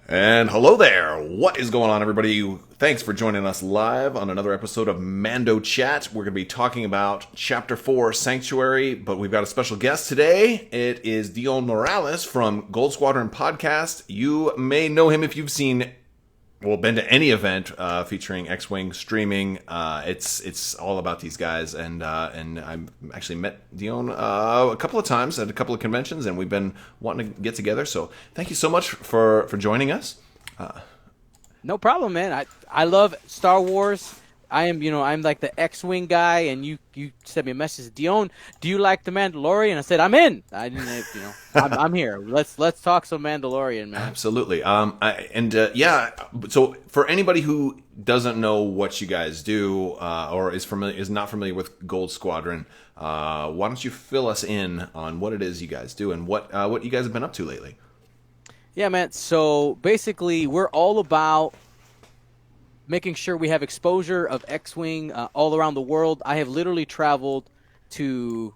And hello there. What is going on, everybody? Thanks for joining us live on another episode of Mando Chat. We're going to be talking about Chapter 4, Sanctuary, but we've got a special guest today. It is Dión Morales from Gold Squadron Podcast. You may know him if you've been to any event featuring X-Wing streaming. It's all about these guys, and I've actually met Dión a couple of times at a couple of conventions, and we've been wanting to get together. So thank you so much for joining us. No problem, man. I love Star Wars. I'm like the X-Wing guy, and you sent me a message, Dión, do you like the Mandalorian? I said, I'm in. I'm here. Let's talk some Mandalorian, man. Absolutely. So for anybody who doesn't know what you guys do or is not familiar with Gold Squadron, why don't you fill us in on what it is you guys do and what you guys have been up to lately? Yeah, man. So basically, we're all about making sure we have exposure of X-Wing all around the world. I have literally traveled to,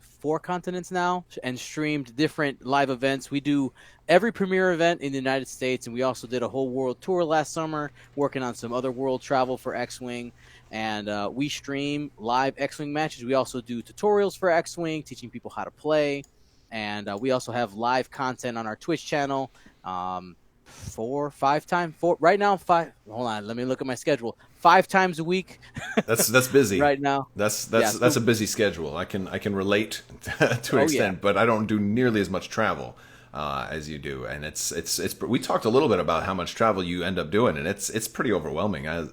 4 continents now and streamed different live events. We do every premiere event in the United States, and we also did a whole world tour last summer, working on some other world travel for X-Wing. And we stream live X-Wing matches. We also do tutorials for X-Wing, teaching people how to play. And we also have live content on our Twitch channel. 5 times. Right now, 5. Hold on, let me look at my schedule. 5 times a week. That's busy right now. That's a busy schedule. I can relate to an extent, but I don't do nearly as much travel as you do, and it's. We talked a little bit about how much travel you end up doing, and it's pretty overwhelming. How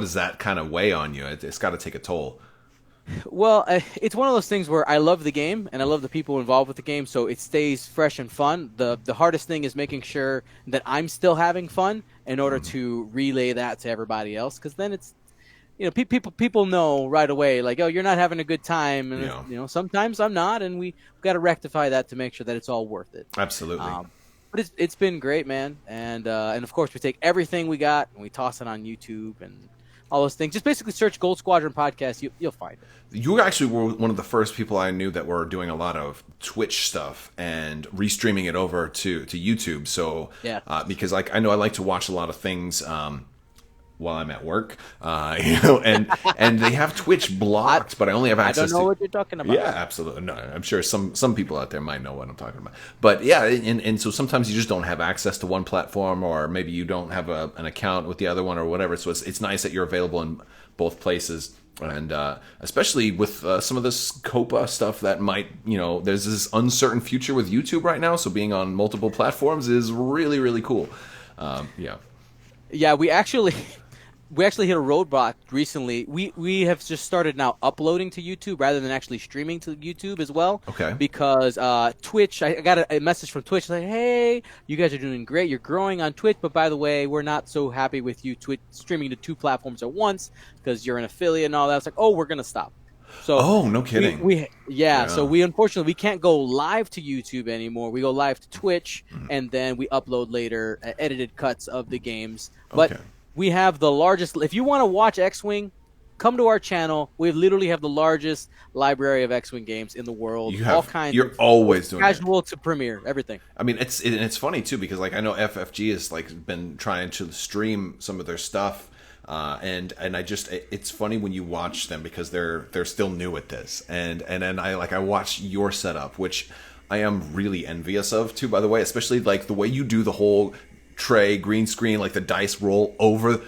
does that kind of weigh on you? It's got to take a toll. Well, it's one of those things where I love the game and I love the people involved with the game, so it stays fresh and fun. The hardest thing is making sure that I'm still having fun in order to relay that to everybody else, because then it's, people know right away, like, oh, you're not having a good time, and sometimes I'm not, and we've got to rectify that to make sure that it's all worth it. Absolutely. But it's been great, man, and of course we take everything we got and we toss it on YouTube and all those things. Just basically search Gold Squadron Podcast. You'll find it. You actually were one of the first people I knew that were doing a lot of Twitch stuff and restreaming it over to YouTube. So, yeah. Because I know I like to watch a lot of things while I'm at work, and they have Twitch blocked, but I only have access. I don't know what you're talking about. Yeah, absolutely. No, I'm sure some people out there might know what I'm talking about. But yeah, and so sometimes you just don't have access to one platform, or maybe you don't have an account with the other one or whatever. So it's nice that you're available in both places. And especially with some of this COPA stuff that might, there's this uncertain future with YouTube right now. So being on multiple platforms is really, really cool. Yeah. Yeah, we actually hit a roadblock recently. We have just started now uploading to YouTube rather than actually streaming to YouTube as well. Okay. Because Twitch, I got a message from Twitch like, hey, you guys are doing great. You're growing on Twitch, but by the way, we're not so happy with you streaming to 2 platforms at once because you're an affiliate and all that. It's like, oh, we're going to stop. So no kidding. So we unfortunately we can't go live to YouTube anymore. We go live to Twitch, and then we upload later edited cuts of the games. But we have the largest. If you want to watch X-Wing, come to our channel. We literally have the largest library of X-Wing games in the world. All kinds. You're always doing casual to premiere, everything. I mean, it's funny too, because I know FFG has been trying to stream some of their stuff. And it's funny when you watch them because they're still new at this, and then I watch your setup, which I am really envious of too, by the way, especially the way you do the whole tray green screen, the dice roll over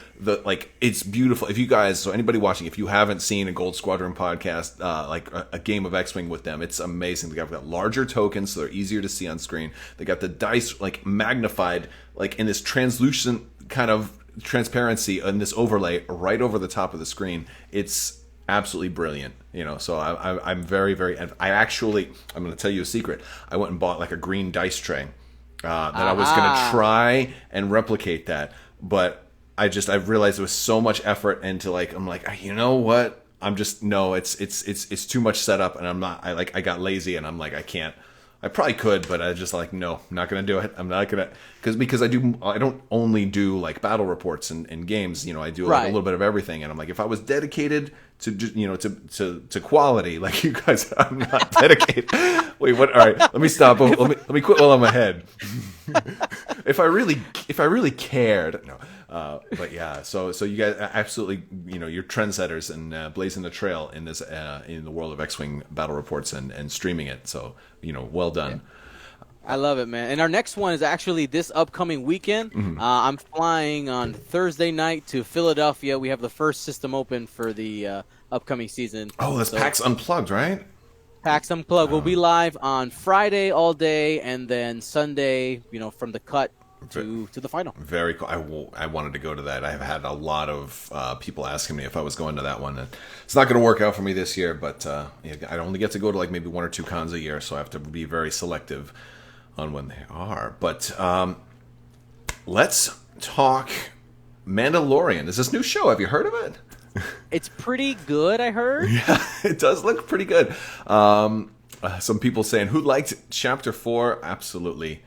it's beautiful. If you guys, so anybody watching, if you haven't seen a Gold Squadron podcast, a game of X-Wing with them, it's amazing. They've got larger tokens, so they're easier to see on screen. They got the dice magnified in this translucent kind of transparency and this overlay right over the top of the screen. It's absolutely brilliant, so I'm very, very, I'm going to tell you a secret. I went and bought a green dice tray that I was going to try and replicate that, but I've realized it was so much effort into I'm like, you know what, I'm just, no, it's too much setup, and I'm not, I got lazy, and I'm like, I can't I probably could, but I just like, no, I'm not gonna do it. I'm not gonna because I don't only do like battle reports and games. I do like a little bit of everything, and I'm like, if I was dedicated to just to quality, like you guys, I'm not dedicated. Wait, what? All right, let me stop. Let me quit while I'm ahead. If I really cared, no. But yeah, so you guys absolutely, you're trendsetters and blazing the trail in this in the world of X-Wing battle reports and streaming it. So well done. I love it, man. And our next one is actually this upcoming weekend. I'm flying on Thursday night to Philadelphia. We have the first system open for the upcoming season. Oh, that's PAX Unplugged, right? PAX Unplugged. We'll be live on Friday all day, and then Sunday, from the cut to the final. Very cool. I wanted to go to that. I've had a lot of people asking me if I was going to that one. And it's not going to work out for me this year, but I only get to go to like maybe 1 or 2 cons a year, so I have to be very selective on when they are. But let's talk Mandalorian. Is this new show? Have you heard of it? It's pretty good, I heard. Yeah, it does look pretty good. Some people saying, who liked Chapter 4? Absolutely.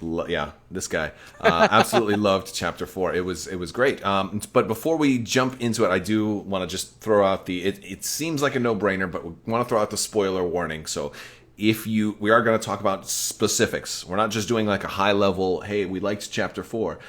Yeah, this guy absolutely loved Chapter 4. It was great. But before we jump into it, I do want to just throw out it seems like a no-brainer, but we want to throw out the spoiler warning. So we are going to talk about specifics. We're not just doing like a high level, hey, we liked Chapter 4.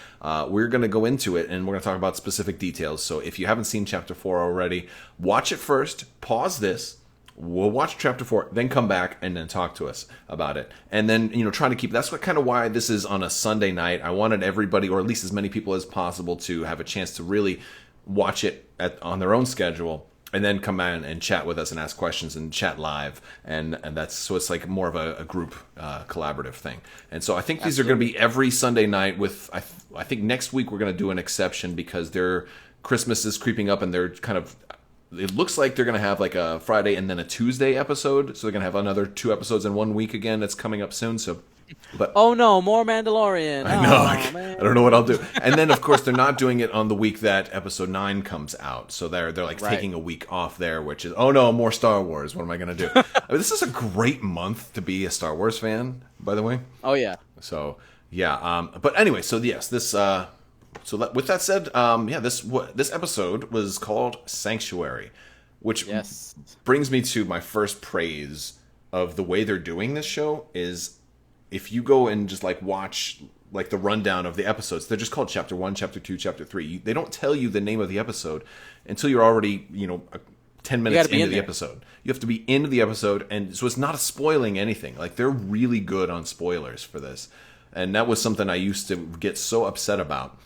We're going to go into it and we're going to talk about specific details. So if you haven't seen Chapter 4 already, watch it first, pause this. We'll watch Chapter 4, then come back and then talk to us about it. And then, trying to keep, that's what kind of why this is on a Sunday night. I wanted everybody, or at least as many people as possible, to have a chance to really watch it on their own schedule and then come in and chat with us and ask questions and chat live. And that's, so it's like more of a group collaborative thing. And so I think these are going to be every Sunday night with, I think next week we're going to do an exception because Christmas is creeping up and they're kind of, it looks like they're going to have like a Friday and then a Tuesday episode. So they're going to have another 2 episodes in 1 week again. That's coming up soon. So, but oh no, more Mandalorian. I know. I don't know what I'll do. And then of course they're not doing it on the week that episode 9 comes out. So they're like taking a week off there, which is, oh no, more Star Wars. What am I going to do? This is a great month to be a Star Wars fan, by the way. Oh yeah. So yeah. But anyway, so yes, this, with that said, this episode was called Sanctuary, which brings me to my first praise of the way they're doing this show is if you go and just like watch like the rundown of the episodes, they're just called Chapter 1, Chapter 2, Chapter 3. They don't tell you the name of the episode until you're already, 10 minutes into the episode. You have to be into the episode, and so it's not spoiling anything. Like they're really good on spoilers for this. And that was something I used to get so upset about.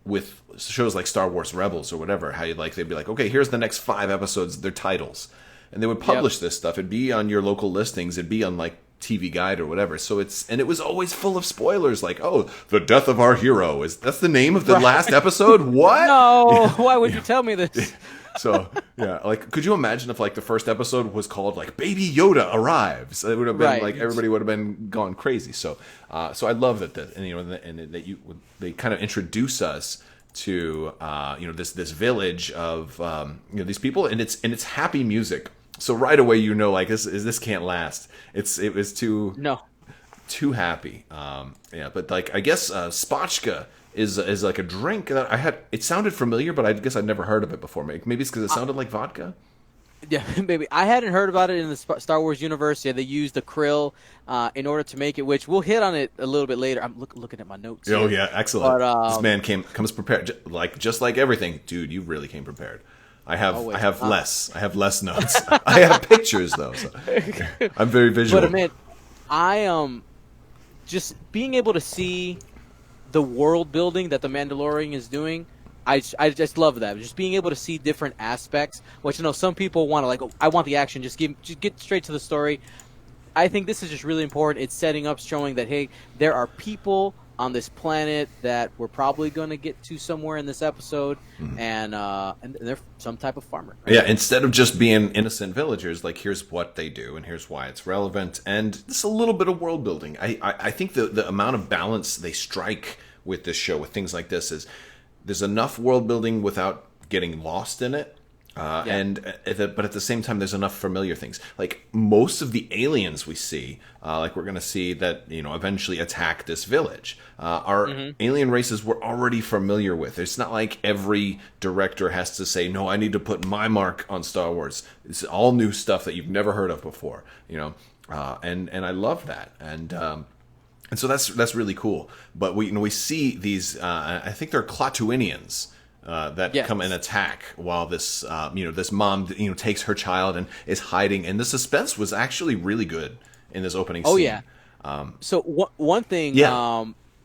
With shows like Star Wars Rebels or whatever, how they'd be like, okay, here's the next 5 episodes, their titles, and they would publish this stuff. It'd be on your local listings. It'd be on like TV Guide or whatever. So it was always full of spoilers, like, oh, the death of our hero that's the name of the last episode. What? No, why would you tell me this? So yeah, like, could you imagine if like the first episode was called like Baby Yoda arrives? It would have been like everybody would have been gone crazy. So I love that they kind of introduce us to this village of these people, and it's happy music. So right away like this can't last. It was too happy. But like I guess spotchka is like a drink that I had. It sounded familiar, but I guess I'd never heard of it before. Maybe it's because it sounded like vodka. Yeah, maybe. I hadn't heard about it in the Star Wars universe. Yeah, they used the krill in order to make it, which we'll hit on it a little bit later. I'm looking at my notes. Oh, yeah, excellent. But, this man comes prepared. Just like everything. Dude, you really came prepared. I have less. I have less notes. I have pictures, though. So I'm very visual. But, man, I just being able to see the world building that the Mandalorian is doing, I just love that. Just being able to see different aspects, which some people want to like, oh, I want the action, just get straight to the story. I think this is just really important. It's setting up, showing that, hey, there are people on this planet that we're probably going to get to somewhere in this episode, and they're some type of farmer. Right? Yeah, instead of just being innocent villagers, like here's what they do and here's why it's relevant, and it's a little bit of world building. I think the amount of balance they strike with this show with things like this is there's enough world building without getting lost in it. But at the same time, there's enough familiar things. Like most of the aliens we see, like we're going to see that eventually attack this village, are alien races we're already familiar with. It's not like every director has to say, no, I need to put my mark on Star Wars. It's all new stuff that you've never heard of before. And I love that. And so that's really cool. But we see these. I think they're Klaatuinians. That come and attack while this this mom takes her child and is hiding, and the suspense was actually really good in this opening scene. Oh yeah. So one thing, I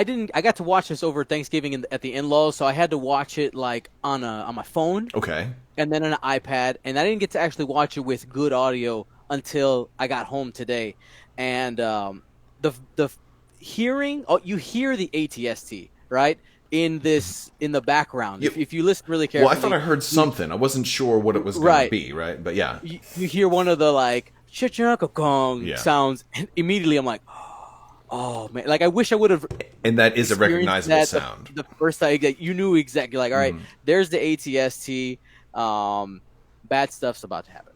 got to watch this over Thanksgiving at the in-laws, so I had to watch it like on my phone, okay, and then on an iPad, and I didn't get to actually watch it with good audio until I got home today, and the hearing, you hear the ATST, right? In the background, if you listen really carefully. Well, I thought I heard something. I wasn't sure what it was going to be, right? But yeah, you hear one of the like "chachakakong" sounds, and immediately I'm like, oh man! Like I wish I would have. And that is a recognizable sound. The first time you knew exactly, like, all right, there's the ATST. Bad stuff's about to happen.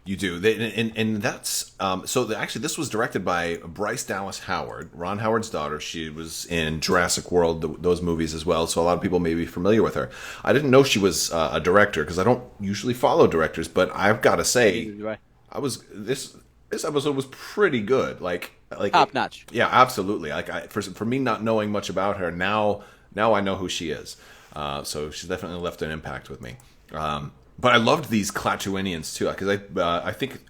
You do, and that's actually this was directed by Bryce Dallas Howard, Ron Howard's daughter. She was in Jurassic World, those movies as well. So a lot of people may be familiar with her. I didn't know she was a director because I don't usually follow directors, but I've got to say, this episode was pretty good, like top notch. Yeah, absolutely. Like for me not knowing much about her, now I know who she is. So she's definitely left an impact with me. But I loved these Klaatuinians too, because I think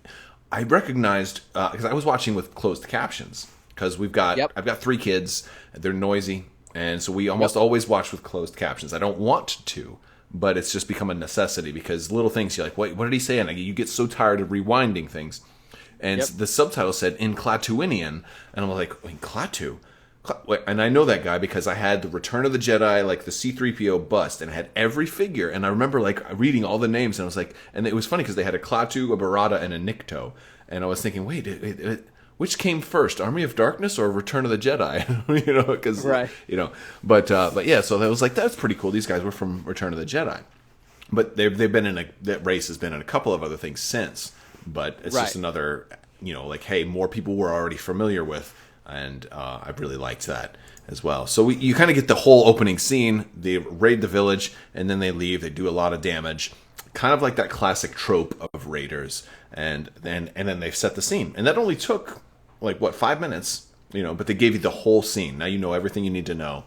I recognized because I was watching with closed captions because I've got 3 kids, they're noisy, and so we almost always watch with closed captions. I don't want to, but it's just become a necessity because little things you're like, wait, what did he say? And you get so tired of rewinding things, and the subtitle said in Klaatuinian, and I'm like, in Klaatu. And I know that guy because I had the Return of the Jedi, like the C-3PO bust, and I had every figure. And I remember like reading all the names, and I was like, and it was funny because they had a Klaatu, a Barada, and a Nikto. And I was thinking, wait, which came first, Army of Darkness or Return of the Jedi? Because but yeah, so that was like that's pretty cool. These guys were from Return of the Jedi, but they've been that race has been in a couple of other things since. But it's just another, like hey, more people we're already familiar with. And I really liked that as well. So you kind of get the whole opening scene. They raid the village, and then they leave. They do a lot of damage, kind of like that classic trope of raiders. And then they've set the scene, and that only took like 5 minutes, But they gave you the whole scene. Now you know everything you need to know.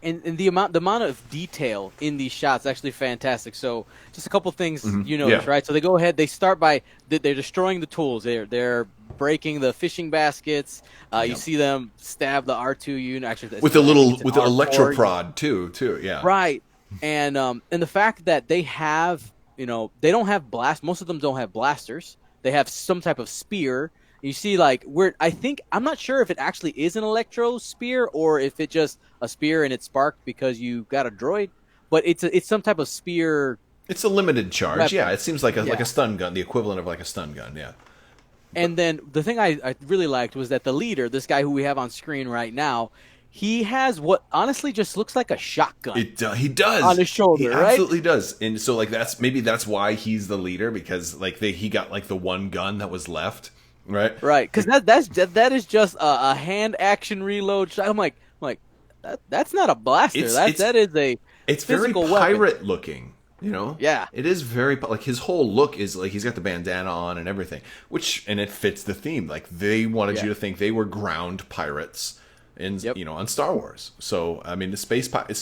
And the amount of detail in these shots is actually fantastic. So just a couple things right? So they go ahead. They start by they're destroying the tools. They're breaking the fishing baskets. You see them stab the R2 unit actually with the electroprod too. Yeah. Right. And the fact that they have they don't have blast. Most of them don't have blasters. They have some type of spear. You see, like, I'm not sure if it actually is an electro spear or if it's just a spear and it sparked because you got a droid, but it's some type of spear. It's a limited charge. Weapon. Yeah, it seems like a stun gun, the equivalent of like a stun gun. Yeah. And then the thing I really liked was that the leader, this guy who we have on screen right now, he has what honestly just looks like a shotgun. He does on his shoulder. He right? Absolutely does. And so like that's why he's the leader because like he got like the one gun that was left. Right, because that is just a hand action reload. I'm like that's not a blaster. That is a it's very pirate looking. Yeah, it is very like his whole look is like he's got the bandana on and everything, and it fits the theme. Like they wanted you to think they were ground pirates in on Star Wars. So I mean, it's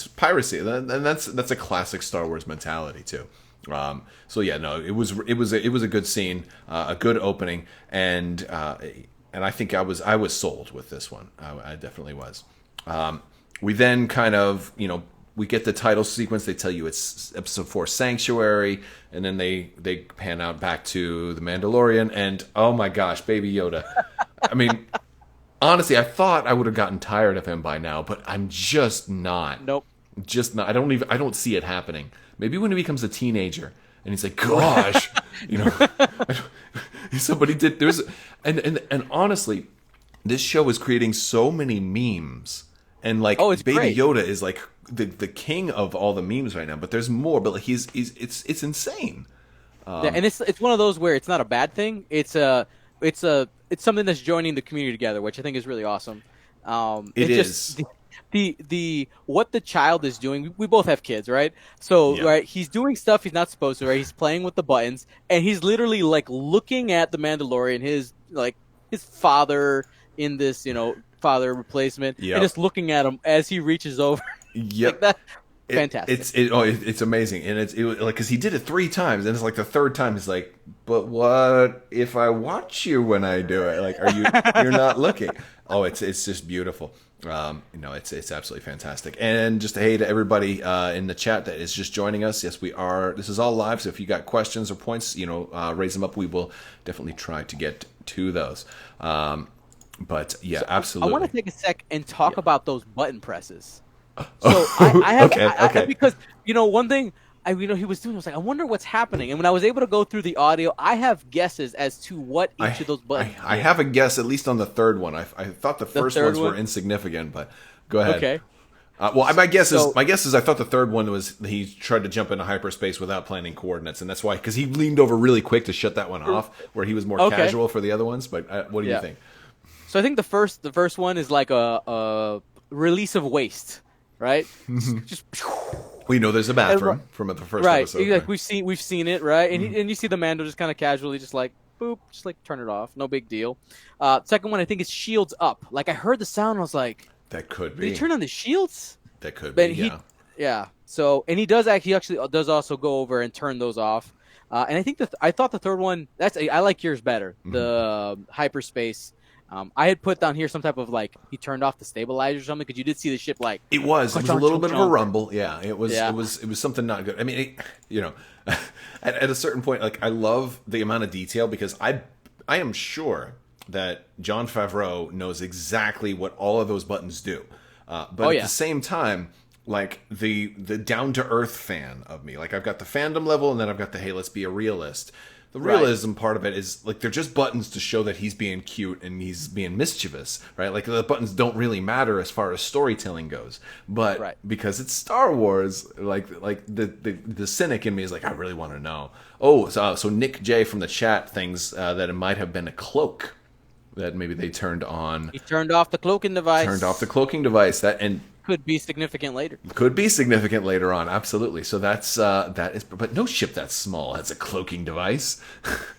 piracy, and that's a classic Star Wars mentality too. So yeah, no, it was a good scene, a good opening, and I think I was sold with this one. I definitely was. We then kind of we get the title sequence. They tell you it's episode 4 Sanctuary, and then they pan out back to the Mandalorian, and oh my gosh, Baby Yoda. I mean, honestly, I thought I would have gotten tired of him by now, but I'm just not. Nope. Just not. I don't see it happening. Maybe when he becomes a teenager and he's like, gosh, somebody did. And honestly, this show is creating so many memes And like Oh, it's Baby great. Yoda is like the king of all the memes right now. But there's more. But like it's insane. Yeah, and it's one of those where it's not a bad thing. It's something that's joining the community together, which I think is really awesome. It It's is. just the what the child is doing. We both have kids, right? So, Yeah. right, he's doing stuff he's not supposed to, right? He's playing with the buttons, and he's literally like looking at the Mandalorian, his father in this, father replacement, and Yep. just looking at him as he reaches over, like Yep. that. Fantastic. It's amazing, and like because he did it 3 times, and it's like the third time he's like, but what if I watch you when I do it? Like, you're not looking? Oh, it's just beautiful. It's absolutely fantastic. And just hey to everybody in the chat that is just joining us. Yes, we are. This is all live, so if you got questions or points, raise them up. We will definitely try to get to those. But yeah, So absolutely. I want to take a sec and talk about those button presses. So I have Okay. because one thing he was doing, I was like, I wonder what's happening. And when I was able to go through the audio, I have guesses as to what each of those buttons. I have a guess, at least on the third one. I thought the first third ones one? were insignificant, but go ahead. Okay. Well, my guess is I thought the third one was he tried to jump into hyperspace without planning coordinates, and that's why, because he leaned over really quick to shut that one off, where he was more Okay. casual for the other ones. But what do you think? So I think the first one is like a release of waste, right? Just We know there's a bathroom from the first right. episode. Like we've seen it, right? And you see the Mando just kind of casually, just like boop, just like turn it off, no big deal. Second one, I think is shields up. Like I heard the sound, I was like, That could did be. he turn on the shields? That could But be. yeah. So and he actually does also go over and turn those off. And I think I thought the third one I like yours better. The hyperspace. I had put down here some type of like he turned off the stabilizer or something because you did see the ship like It was a little bit of a rumble. Yeah, it was. Yeah. It was something not good. I mean, at a certain point, like I love the amount of detail because I am sure that Jon Favreau knows exactly what all of those buttons do. But at the same time, like the down to earth fan of me, like I've got the fandom level, and then I've got the hey, let's be a realist. The realism part of it is like they're just buttons to show that he's being cute and he's being mischievous, right? Like the buttons don't really matter as far as storytelling goes, but because it's Star Wars, like the cynic in me is like, I really want to know. Oh, so Nick J from the chat thinks that it might have been a cloak that maybe they turned on. He turned off the cloaking device. Could be significant later on, absolutely. So that is, but no ship that small has a cloaking device.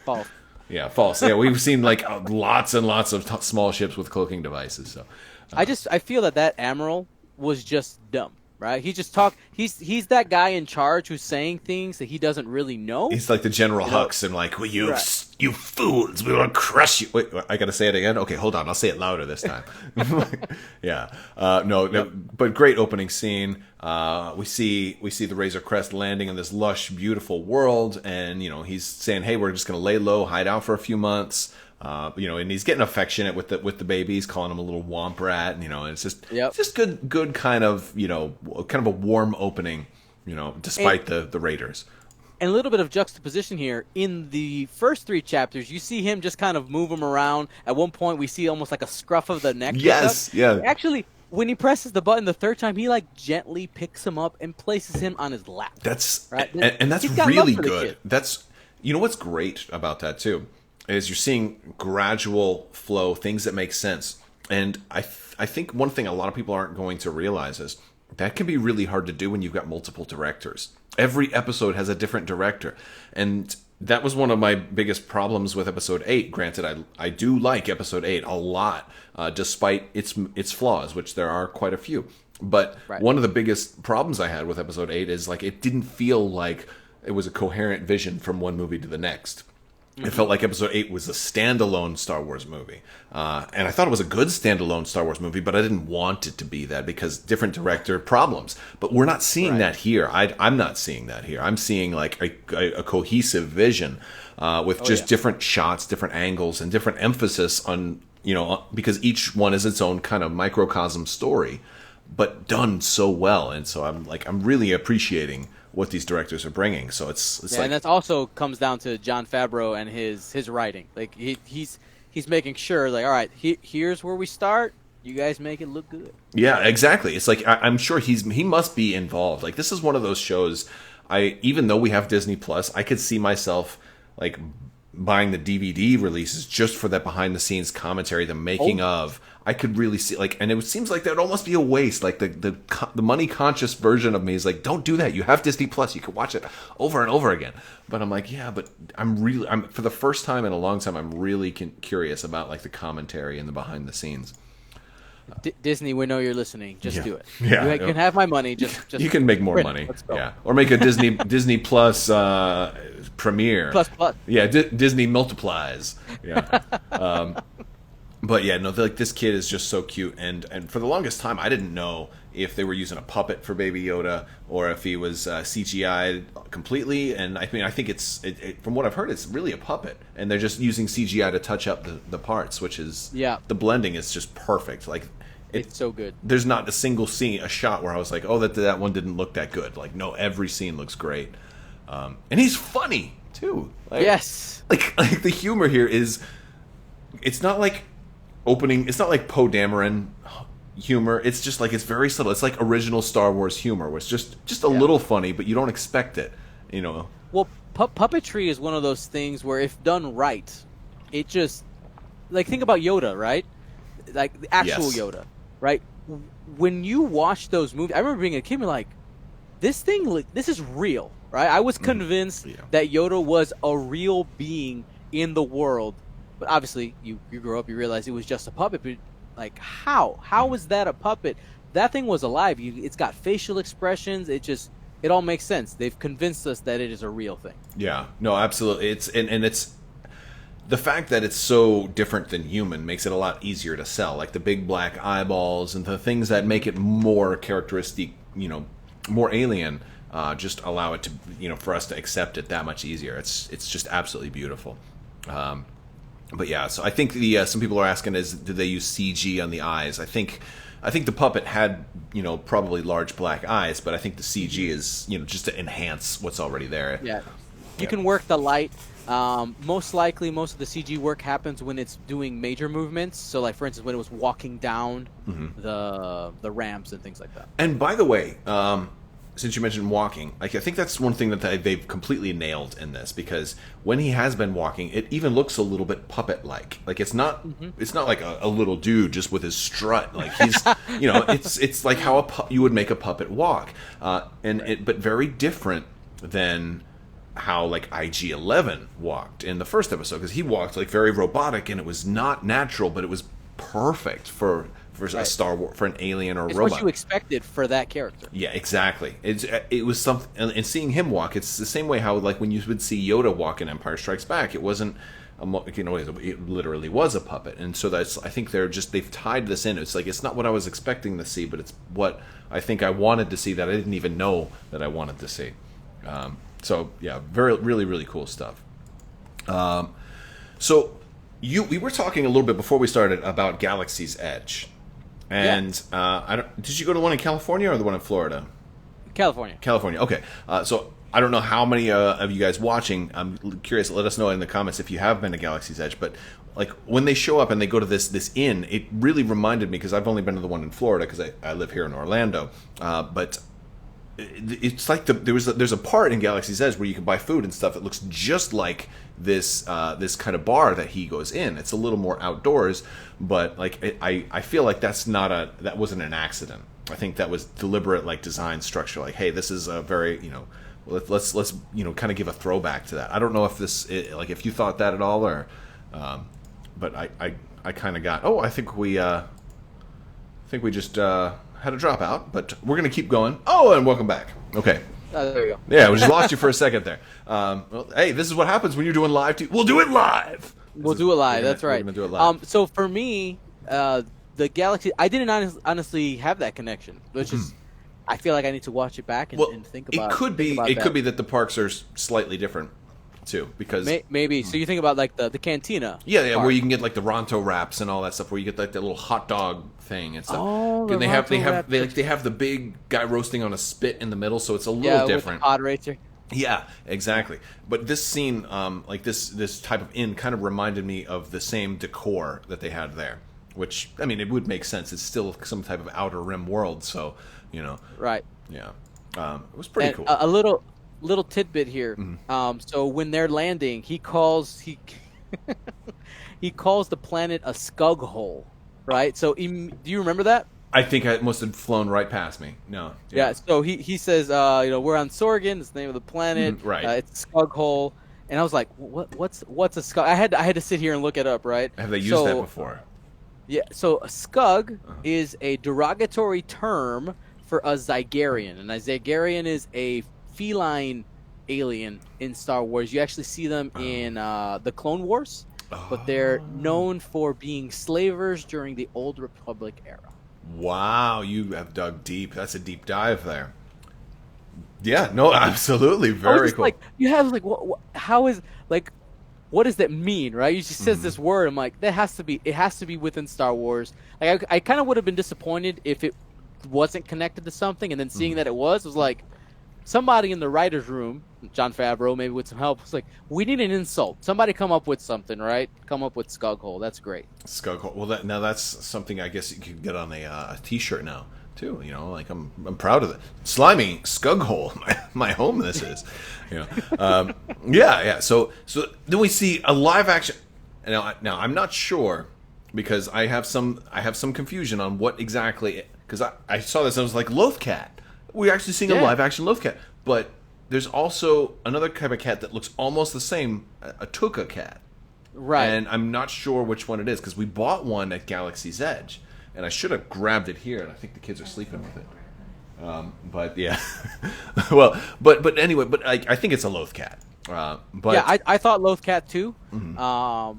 False. Yeah, false. Yeah, we've seen like lots and lots of small ships with cloaking devices. So I feel that admiral was just dumb, right? He just he's that guy in charge who's saying things that he doesn't really know. He's like the General Hux and like, well, you fools, we will crush you. Wait, I gotta say it again? Okay, hold on, I'll say it louder this time. Yeah. No, but great opening scene. We see the Razor Crest landing in this lush, beautiful world, and he's saying, hey, we're just gonna lay low, hide out for a few months. And he's getting affectionate with the babies, calling him a little womp rat, and it's just good kind of kind of a warm opening, despite the Raiders. And a little bit of juxtaposition here. In the first 3 chapters, you see him just kind of move him around. At one point, we see almost like a scruff of the neck. Yes, yeah. Actually, when he presses the button the third time, he like gently picks him up and places him on his lap. That's right, and that's really good. That's what's great about that too is you're seeing gradual flow, things that make sense. And I think one thing a lot of people aren't going to realize is that can be really hard to do when you've got multiple directors. Every episode has a different director. And that was one of my biggest problems with episode 8. Granted, I do like episode 8 a lot, despite its flaws, which there are quite a few. But one of the biggest problems I had with episode 8 is like it didn't feel like it was a coherent vision from one movie to the next. It felt like episode 8 was a standalone Star Wars movie. And I thought it was a good standalone Star Wars movie, but I didn't want it to be that because different director problems. But we're not seeing that here. I'm not seeing that here. I'm seeing like a cohesive vision with different shots, different angles, and different emphasis on, because each one is its own kind of microcosm story, but done so well. And so I'm really appreciating what these directors are bringing. So it's like, and that also comes down to Jon Favreau and his writing. Like he's making sure, like, all right, here's where we start. You guys make it look good. Yeah, exactly. It's like I'm sure he must be involved. Like this is one of those shows. Even though we have Disney Plus, I could see myself like buying the DVD releases just for that behind the scenes commentary, the making of. I could really see like, and it seems like that would almost be a waste. Like the money conscious version of me is like, don't do that. You have Disney Plus. You can watch it over and over again. But I'm like, yeah, but I'm for the first time in a long time, I'm really curious about like the commentary and the behind the scenes. Disney, we know you're listening. Just do it. Yeah, you can have my money. Just you can make more money. Let's go. Yeah, or make a Disney Plus premiere. Plus. Yeah, Disney multiplies. Yeah. But yeah, no, like this kid is just so cute, and for the longest time, I didn't know if they were using a puppet for Baby Yoda or if he was CGI completely. And I mean, I think from what I've heard, it's really a puppet, and they're just using CGI to touch up the parts, which is the blending is just perfect. Like it's so good. There's not a single scene, a shot where I was like, oh, that one didn't look that good. Like no, every scene looks great, and he's funny too. Like, yes, like the humor here is, it's not like it's not like Poe Dameron humor. It's just like it's very subtle. It's like original Star Wars humor, where it's just a little funny, but you don't expect it. You know. Well, puppetry is one of those things where, if done right, it just like think about Yoda, right? Like the actual Yoda, right? When you watch those movies, I remember being a kid, and like, this is real, right? I was convinced that Yoda was a real being in the world. But obviously, you grow up, you realize it was just a puppet. But like, how was that a puppet? That thing was alive. It's got facial expressions. It all makes sense. They've convinced us that it is a real thing. Yeah, no, absolutely. It's and it's the fact that it's so different than human makes it a lot easier to sell. Like the big black eyeballs and the things that make it more characteristic, more alien. Just allow it to, for us to accept it that much easier. It's just absolutely beautiful. But yeah, so I think some people are asking did they use CG on the eyes? I think the puppet had probably large black eyes, but I think the CG is just to enhance what's already there. Yeah, you can work the light. Most likely, most of the CG work happens when it's doing major movements. So, like for instance, when it was walking down the ramps and things like that. And by the way, since you mentioned walking, like I think that's one thing that they've completely nailed in this, because when he has been walking, it even looks a little bit puppet-like. Like it's not like a little dude just with his strut. Like he's, it's like how you would make a puppet walk, but very different than how like IG-11 walked in the first episode, because he walked like very robotic, and it was not natural, but it was perfect for a Star Wars, for an alien or a robot. It's what you expected for that character. Yeah, exactly. It was something, and seeing him walk, it's the same way how like when you would see Yoda walk in Empire Strikes Back, it wasn't it literally was a puppet, and so I think they've tied this in. It's like it's not what I was expecting to see, but it's what I think I wanted to see that I didn't even know that I wanted to see. So yeah, really, really cool stuff. So we were talking a little bit before we started about Galaxy's Edge. And did you go to the one in California or the one in Florida? California. Okay. So I don't know how many of you guys watching. I'm curious. Let us know in the comments if you have been to Galaxy's Edge. But like when they show up and they go to this inn, it really reminded me, because I've only been to the one in Florida because I live here in Orlando. But it's like there's a part in Galaxy's Edge where you can buy food and stuff that looks just like this kind of bar that he goes in. It's a little more outdoors, but like I feel like that wasn't an accident. I think that was deliberate, like design structure. Like, hey, this is a very let's kind of give a throwback to that. I don't know if if you thought that at all, or but I kind of got. Oh, I think we just had a dropout, but we're going to keep going. Oh, and welcome back. Okay. There you go. Yeah, we just lost you for a second there. Well, hey, this is what happens when you're doing live. We'll do it live. We'll do it live. That's right. We're going to do it live. So for me, the Galaxy, I didn't honestly have that connection, which is, I feel like I need to watch it back and think about it. It could be that the parks are slightly different too, because maybe. So you think about like the cantina. Yeah, where you can get like the Ronto wraps and all that stuff, where you get like that little hot dog thing and stuff. Oh, and they have the big guy roasting on a spit in the middle, so it's a little different. With the pod racer. Yeah, exactly. But this scene, like this type of inn, kind of reminded me of the same decor that they had there. which I mean, it would make sense. It's still some type of outer rim world, so Right. yeah, it was pretty And cool. a little tidbit here. So when they're landing, he calls he calls the planet a scug hole, right? So do you remember that? I think I must have flown right past me. No, Yeah. So he says, we're on Sorgan. It's the name of the planet. Right. It's Scug Hole. And I was like, what's a scug? I had to sit here and look it up, right? Have they used that before? Yeah. So a scug is a derogatory term for a Zygarian, and a Zygarian is a feline alien in Star Wars. You actually see them in the Clone Wars, but they're known for being slavers during the Old Republic era. Wow, you have dug deep. That's a deep dive there. Yeah, no, absolutely, very cool. Like, you have like, how is like, what does that mean, right? You just says this word. I'm like, it has to be within Star Wars. Like, I kind of would have been disappointed if it wasn't connected to something, and then seeing that it was like, somebody in the writer's room, Jon Favreau, maybe with some help, was like, we need an insult. Somebody come up with something, right? Come up with Scug Hole. That's great. Scug Hole. Well, now that's something I guess you could get on a T-shirt now too. Like I'm proud of it. Slimy Scug Hole, my home. This is, yeah. So then we see a live action. Now I'm not sure because I have some confusion on what exactly, because I saw this and I was like, Lothcat. We're actually seeing a live action Lothcat, but there's also another type of cat that looks almost the same, a Tuca cat. Right. And I'm not sure which one it is because we bought one at Galaxy's Edge, and I should have grabbed it here, and I think the kids are sleeping with it. But yeah, well, but anyway, but I think it's a Lothcat. But yeah, I thought Lothcat too. My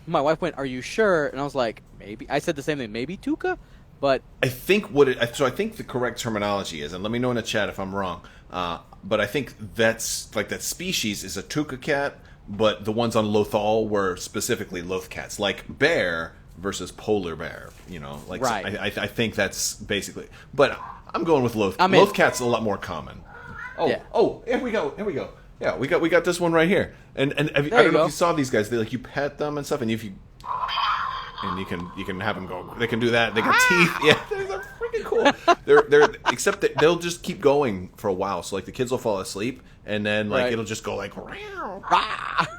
wife went, "Are you sure?" And I was like, "Maybe." I said the same thing, maybe Tuca. But I think I think the correct terminology is, and let me know in the chat if I'm wrong. But I think that's like that species is a Tuca cat, but the ones on Lothal were specifically Lothcats, like bear versus polar bear. Like right. I think that's basically. But I'm going with Lothcat. Lothcat's a lot more common. Oh, here we go. Yeah, we got this one right here. And I don't know if you saw these guys. They you pet them and stuff, and if you. And you can have them go. They can do that. They got teeth. Yeah, they're freaking cool. They're except that they'll just keep going for a while. So the kids will fall asleep, and then it'll just go like.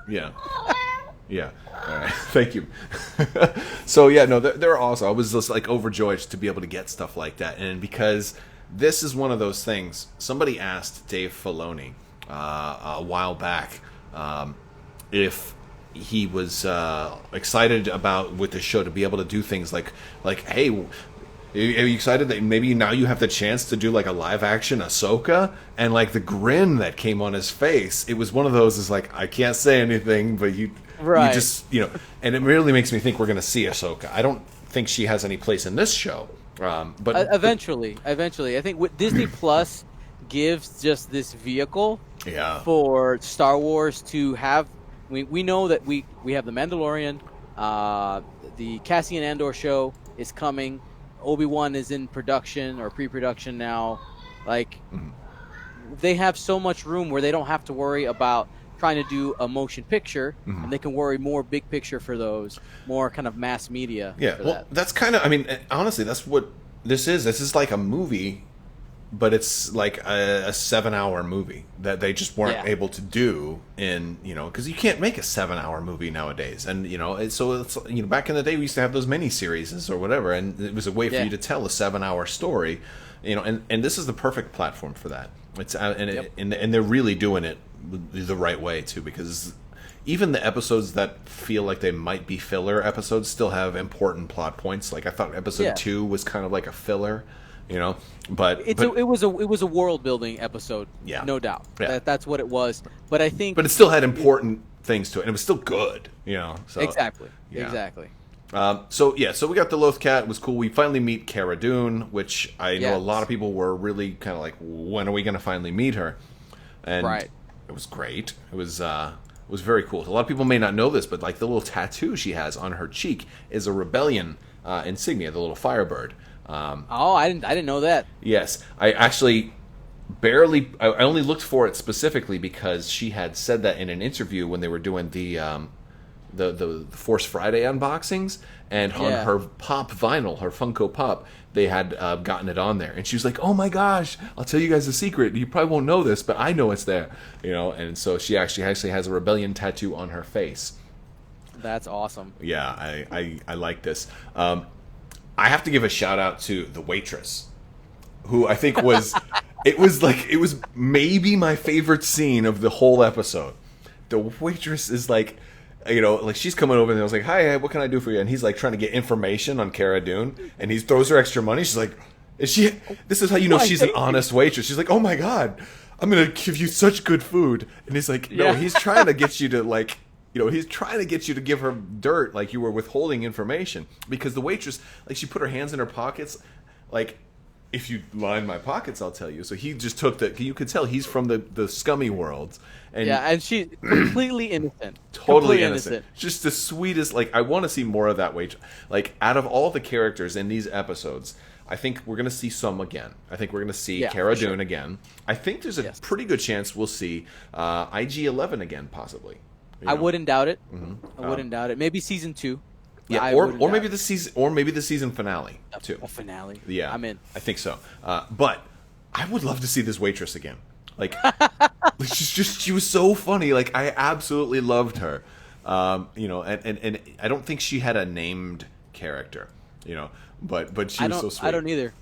Yeah. Yeah. All right. Thank you. So yeah, no, they're awesome. I was just overjoyed to be able to get stuff like that, and because this is one of those things. Somebody asked Dave Filoni a while back if he was excited about with the show to be able to do things like hey, are you excited that maybe now you have the chance to do a live action Ahsoka? And the grin that came on his face, it was one of those is I can't say anything, but you just and it really makes me think we're going to see Ahsoka. I don't think she has any place in this show, but eventually I think with Disney Plus gives just this vehicle for Star Wars to have. We know that we have the Mandolorian, the Cassian Andor show is coming, Obi-Wan is in production or pre-production now. They have so much room where they don't have to worry about trying to do a motion picture, and they can worry more big picture for those, more kind of mass media. Yeah, well, that's kind of, honestly, that's what this is. This is like a movie, but it's like a 7-hour movie that they just weren't able to do in, because you can't make a 7-hour movie nowadays. And, so it's, back in the day we used to have those mini series or whatever, and it was a way for you to tell a 7-hour story, and this is the perfect platform for that. It's and they're really doing it the right way too, because even the episodes that feel like they might be filler episodes still have important plot points. I thought episode 2 was kind of like a filler. But it was a world building episode, no doubt. That's what it was. But I think, but it still had important things to it, and it was still good. So exactly. So we got the Lothcat. It was cool. We finally meet Cara Dune, which I know a lot of people were really kind of like, when are we going to finally meet her? And it was great. It was very cool. A lot of people may not know this, but the little tattoo she has on her cheek is a rebellion insignia, the little Firebird. I didn't know that. Yes, I actually I only looked for it specifically because she had said that in an interview when they were doing the the Force Friday unboxings, and on her Pop vinyl, her Funko Pop, they had gotten it on there, and she was like, "Oh my gosh, I'll tell you guys a secret. You probably won't know this, but I know it's there." And so she actually has a rebellion tattoo on her face. That's awesome. Yeah, I like this. I have to give a shout out to the waitress, who I think was it was maybe my favorite scene of the whole episode. The waitress is like she's coming over and I was like, "Hi, what can I do for you?" And he's like trying to get information on Cara Dune, and he throws her extra money. She's like, this is how you know she's an honest waitress. She's like, "Oh my God, I'm going to give you such good food." And he's like, "No, he's trying to get you to he's trying to get you to give her dirt, like you were withholding information." Because the waitress, she put her hands in her pockets, like, "If you line my pockets, I'll tell you." So he just took you could tell he's from the scummy world. And she's completely innocent. Totally innocent. Just the sweetest, I want to see more of that waitress. Out of all the characters in these episodes, I think we're going to see some again. I think we're going to see Cara Dune again. I think there's a pretty good chance we'll see IG-11 again, possibly. I wouldn't doubt it. I wouldn't doubt it. Maybe season 2. Yeah, or maybe the season finale too. A finale. Yeah, I'm in. I think so. But I would love to see this waitress again. She was so funny. I absolutely loved her. And I don't think she had a named character. But she was so sweet. I don't either.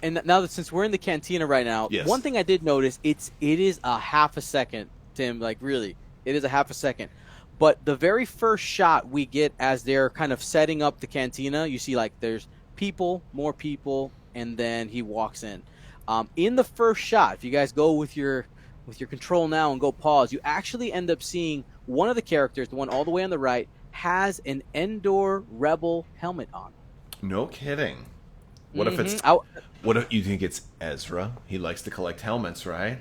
And now that since we're in the cantina right now, one thing I did notice it is a half a second, Tim. Really, it is a half a second. But the very first shot we get as they're kind of setting up the cantina, you see there's more people, and then he walks in. In the first shot, if you guys go with your control now and go pause, you actually end up seeing one of the characters, the one all the way on the right, has an Endor Rebel helmet on. No kidding. What if it's? What if you think it's Ezra? He likes to collect helmets, right?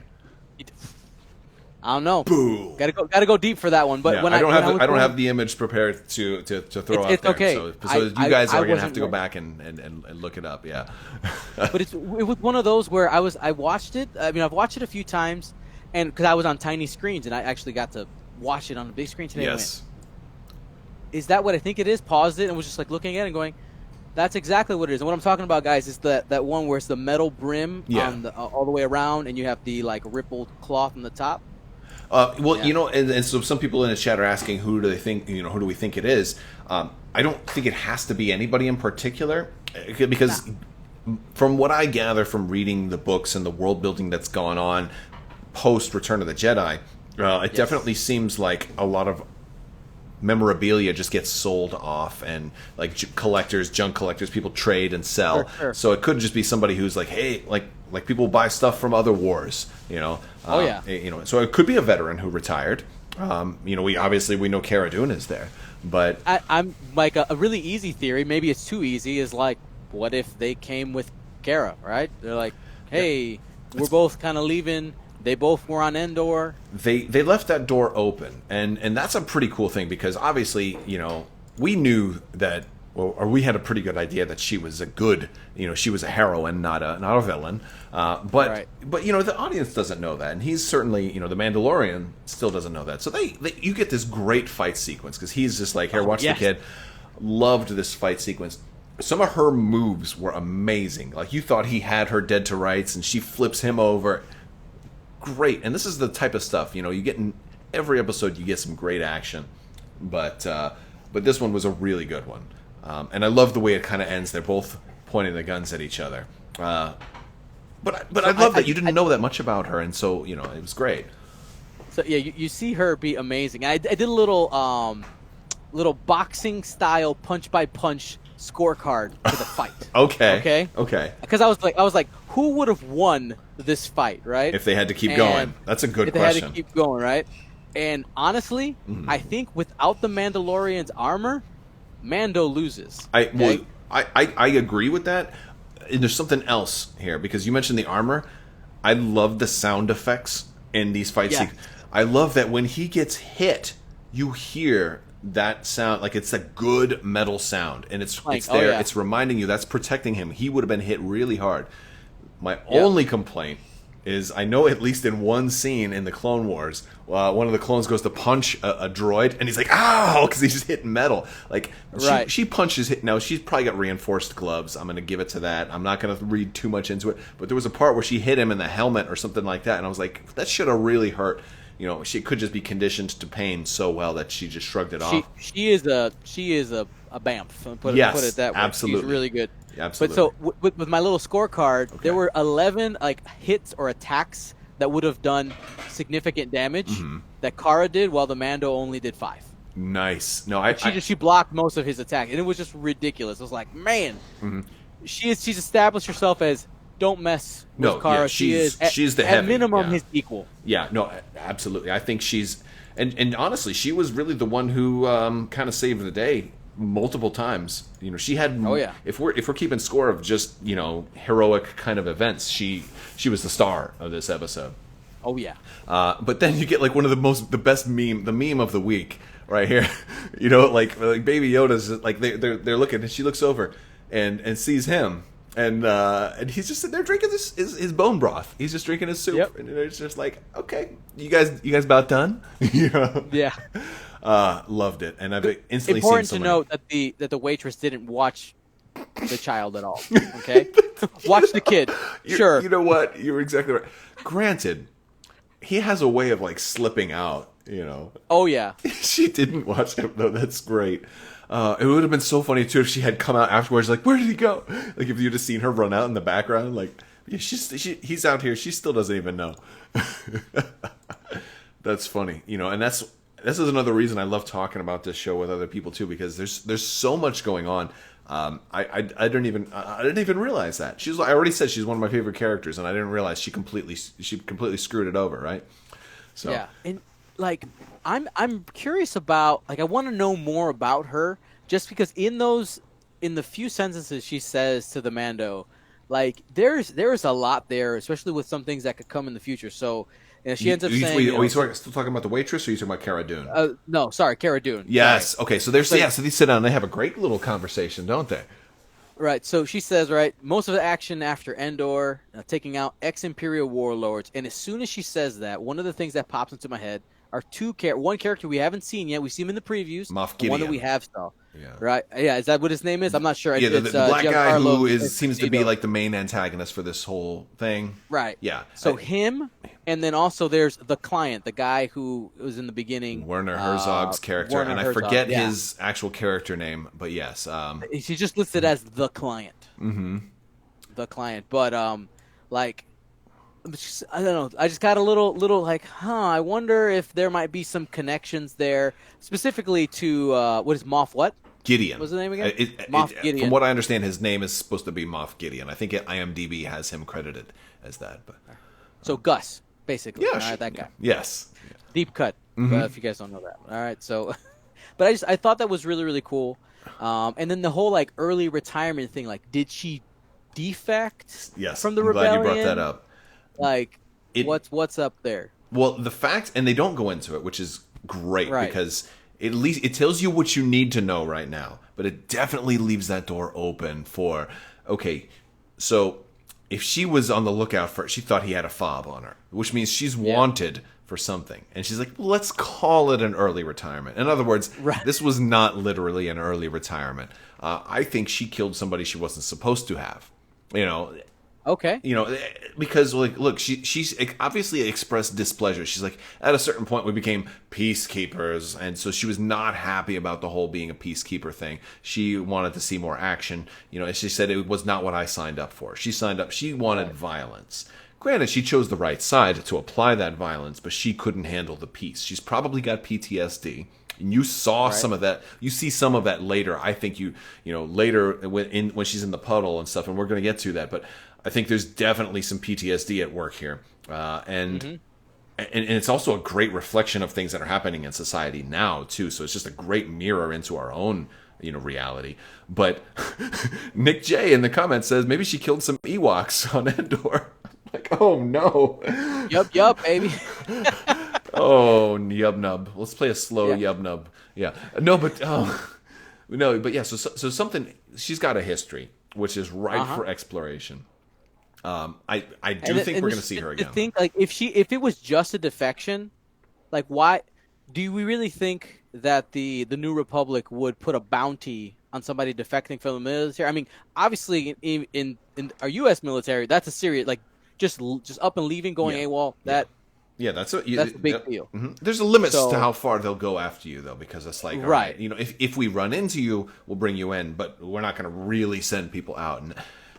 I don't know. Boo. Gotta go deep for that one. But when I don't have the image prepared to throw out there. Okay. So you guys are gonna have to go back and look it up. Yeah. But it was one of those where I watched it. I mean, I've watched it a few times, and because I was on tiny screens, and I actually got to watch it on the big screen today. Yes. Is that what I think it is? Paused it and was just looking at it and going, "That's exactly what it is." And what I'm talking about, guys, is that one where it's the metal brim on all the way around, and you have the rippled cloth on the top. And so some people in the chat are asking, who do they think? Who do we think it is? I don't think it has to be anybody in particular, because from what I gather from reading the books and the world building that's gone on post Return of the Jedi, it definitely seems like a lot of memorabilia just gets sold off, and junk collectors, people trade and sell. Sure. So it could just be somebody who's hey, people buy stuff from other wars, so it could be a veteran who retired. We know Cara Dune is there, but I'm a really easy theory. Maybe it's too easy. Is what if they came with Cara? Right? They're hey, we're both kind of leaving. They both were on Endor. They left that door open, and that's a pretty cool thing, because obviously, we knew that, or we had a pretty good idea that she was she was a heroine, not a villain. But the audience doesn't know that, and he's certainly, the Mandalorian still doesn't know that. So you get this great fight sequence, because he's just here, watch the kid. Loved this fight sequence. Some of her moves were amazing. You thought he had her dead to rights, and she flips him over. Great. And this is the type of stuff, you get in every episode, you get some great action, but this one was a really good one. And I love the way it kind of ends. They're both pointing the guns at each other. But I love that you didn't know that much about her, and so it was great. So you see her be amazing. I did a little boxing style punch by punch scorecard for the fight. Okay. Because I was like, who would have won this fight, right? If they had to keep going. That's a good question. If they had to keep going, right? And honestly, I think without the Mandalorian's armor, Mando loses. I agree with that. And there's something else here, because you mentioned the armor. I love the sound effects in these fight scenes. I love that when he gets hit, you hear that sound, it's a good metal sound, and it's there. It's reminding you that's protecting him. He would have been hit really hard. My only complaint is, I know at least in one scene in the Clone Wars one of the clones goes to punch a droid, and he's like, "Ow!" because he's just hitting metal. Like Right. she punches. Now she's probably got reinforced gloves. I'm going to give it to that. I'm not going to read too much into it. But there was a part where she hit him in the helmet or something like that, and I was like, that should have really hurt. You know, she could just be conditioned to pain so well that she just shrugged it off. She is a BAMF. Put it that way. Absolutely. She's really good. Absolutely. But so with my little scorecard, there were 11 like hits or attacks that would have done significant damage that Cara did, while the Mando only did 5. Nice. No, She blocked most of his attack, and it was just ridiculous. It was like, man, she's established herself as don't mess with Cara. Yeah, she's the at heavy, minimum yeah. his equal. Yeah, no, absolutely. I think she's and honestly, she was really the one who kind of saved the day multiple times. You know, she had. Oh yeah. If we're keeping score of just heroic kind of events, she was the star of this episode. Oh yeah. But then you get like one of the best the meme of the week right here. Like Baby Yoda's like they're looking, and she looks over and sees him. And he's just sitting there drinking his bone broth. He's just drinking his soup, Yep. and it's just like, okay, you guys about done? Yeah. Loved it, and I've instantly Important seen to note that the waitress didn't watch the child at all. Okay, watch the kid. Sure. You know what? You're exactly right. Granted, he has a way of like slipping out. Oh yeah. She didn't watch him though. That's great. It would have been so funny too if she had come out afterwards, like, where did he go? Like if you'd have seen her run out in the background, like, yeah, he's out here. She still doesn't even know. That's funny, and this is another reason I love talking about this show with other people too, because there's so much going on. I didn't even realize that I already said she's one of my favorite characters, and I didn't realize she completely screwed it over, right? So yeah, and like I'm curious about, like, I want to know more about her, just because in the few sentences she says to the Mando, like there's a lot there, especially with some things that could come in the future. So she ends up saying, are you still talking about the waitress, or are you talking about Cara Dune? No, sorry, Cara Dune. Yes. Sorry. Okay. So so they sit down and they have a great little conversation, don't they? Right, so she says, right, most of the action after Endor, taking out ex-Imperial warlords, and as soon as she says that, one of the things that pops into my head are one character we haven't seen yet. We see him in the previews. Moff One that Gideon. we have saw. Yeah. Right? Yeah, is that what his name is? I'm not sure. Yeah, the black guy who seems to be Mando. like the main antagonist for this whole thing. Right. Yeah. So him, and then also there's the client, the guy who was in the beginning. Werner Herzog's character, Werner and I Herzog, forget yeah. his actual character name, but yes. He's just listed as the client. Mm-hmm. The client. But, like, I don't know. I just got a little like, I wonder if there might be some connections there, specifically to, what is Moff what? Gideon. What's the name again? Moff Gideon. From what I understand, his name is supposed to be Moff Gideon. I think IMDb has him credited as that. But So Gus, basically. yeah, All right, that guy. Yes. Deep cut, if you guys don't know that. All right, so, but I thought that was really, really cool. And then the whole, like, early retirement thing, like, did she defect Yes. from the I'm rebellion? glad you brought that up. Like, what's up there? Well, the fact, and they don't go into it, which is great, Right. because at least it tells you what you need to know right now, but it definitely leaves that door open for, okay, so if she was on the lookout for, she thought he had a fob on her, which means she's wanted for something, and she's like, well, let's call it an early retirement. In other words, This was not literally an early retirement. I think she killed somebody she wasn't supposed to have. Okay. Because like, look, she's obviously expressed displeasure. She's like, at a certain point, we became peacekeepers, and so she was not happy about the whole being a peacekeeper thing. She wanted to see more action. As she said, it was not what I signed up for. She wanted violence. Granted, she chose the right side to apply that violence, but she couldn't handle the peace. She's probably got PTSD. And you saw some of that. You see some of that later. I think later when she's in the puddle and stuff, and we're going to get to that. But I think there's definitely some PTSD at work here, and it's also a great reflection of things that are happening in society now too. So it's just a great mirror into our own reality. But Nick J in the comments says maybe she killed some Ewoks on Endor. Like, oh no. Yup, baby. Oh, yub nub. Let's play a slow yub nub. Yeah. No, but yeah. So something. She's got a history, which is ripe for exploration. I do think we're going to see her again. I think, like, if it was just a defection, Like, why do we really think that the New Republic would put a bounty on somebody defecting from the military? I mean, obviously, in our U.S. military, that's a serious, like, just up and leaving, going Yeah, AWOL. yeah. Yeah, that's That's a big deal. There's a limits to So, how far they'll go after you, though, because it's like, all right, right, if we run into you, we'll bring you in, but we're not going to really send people out, and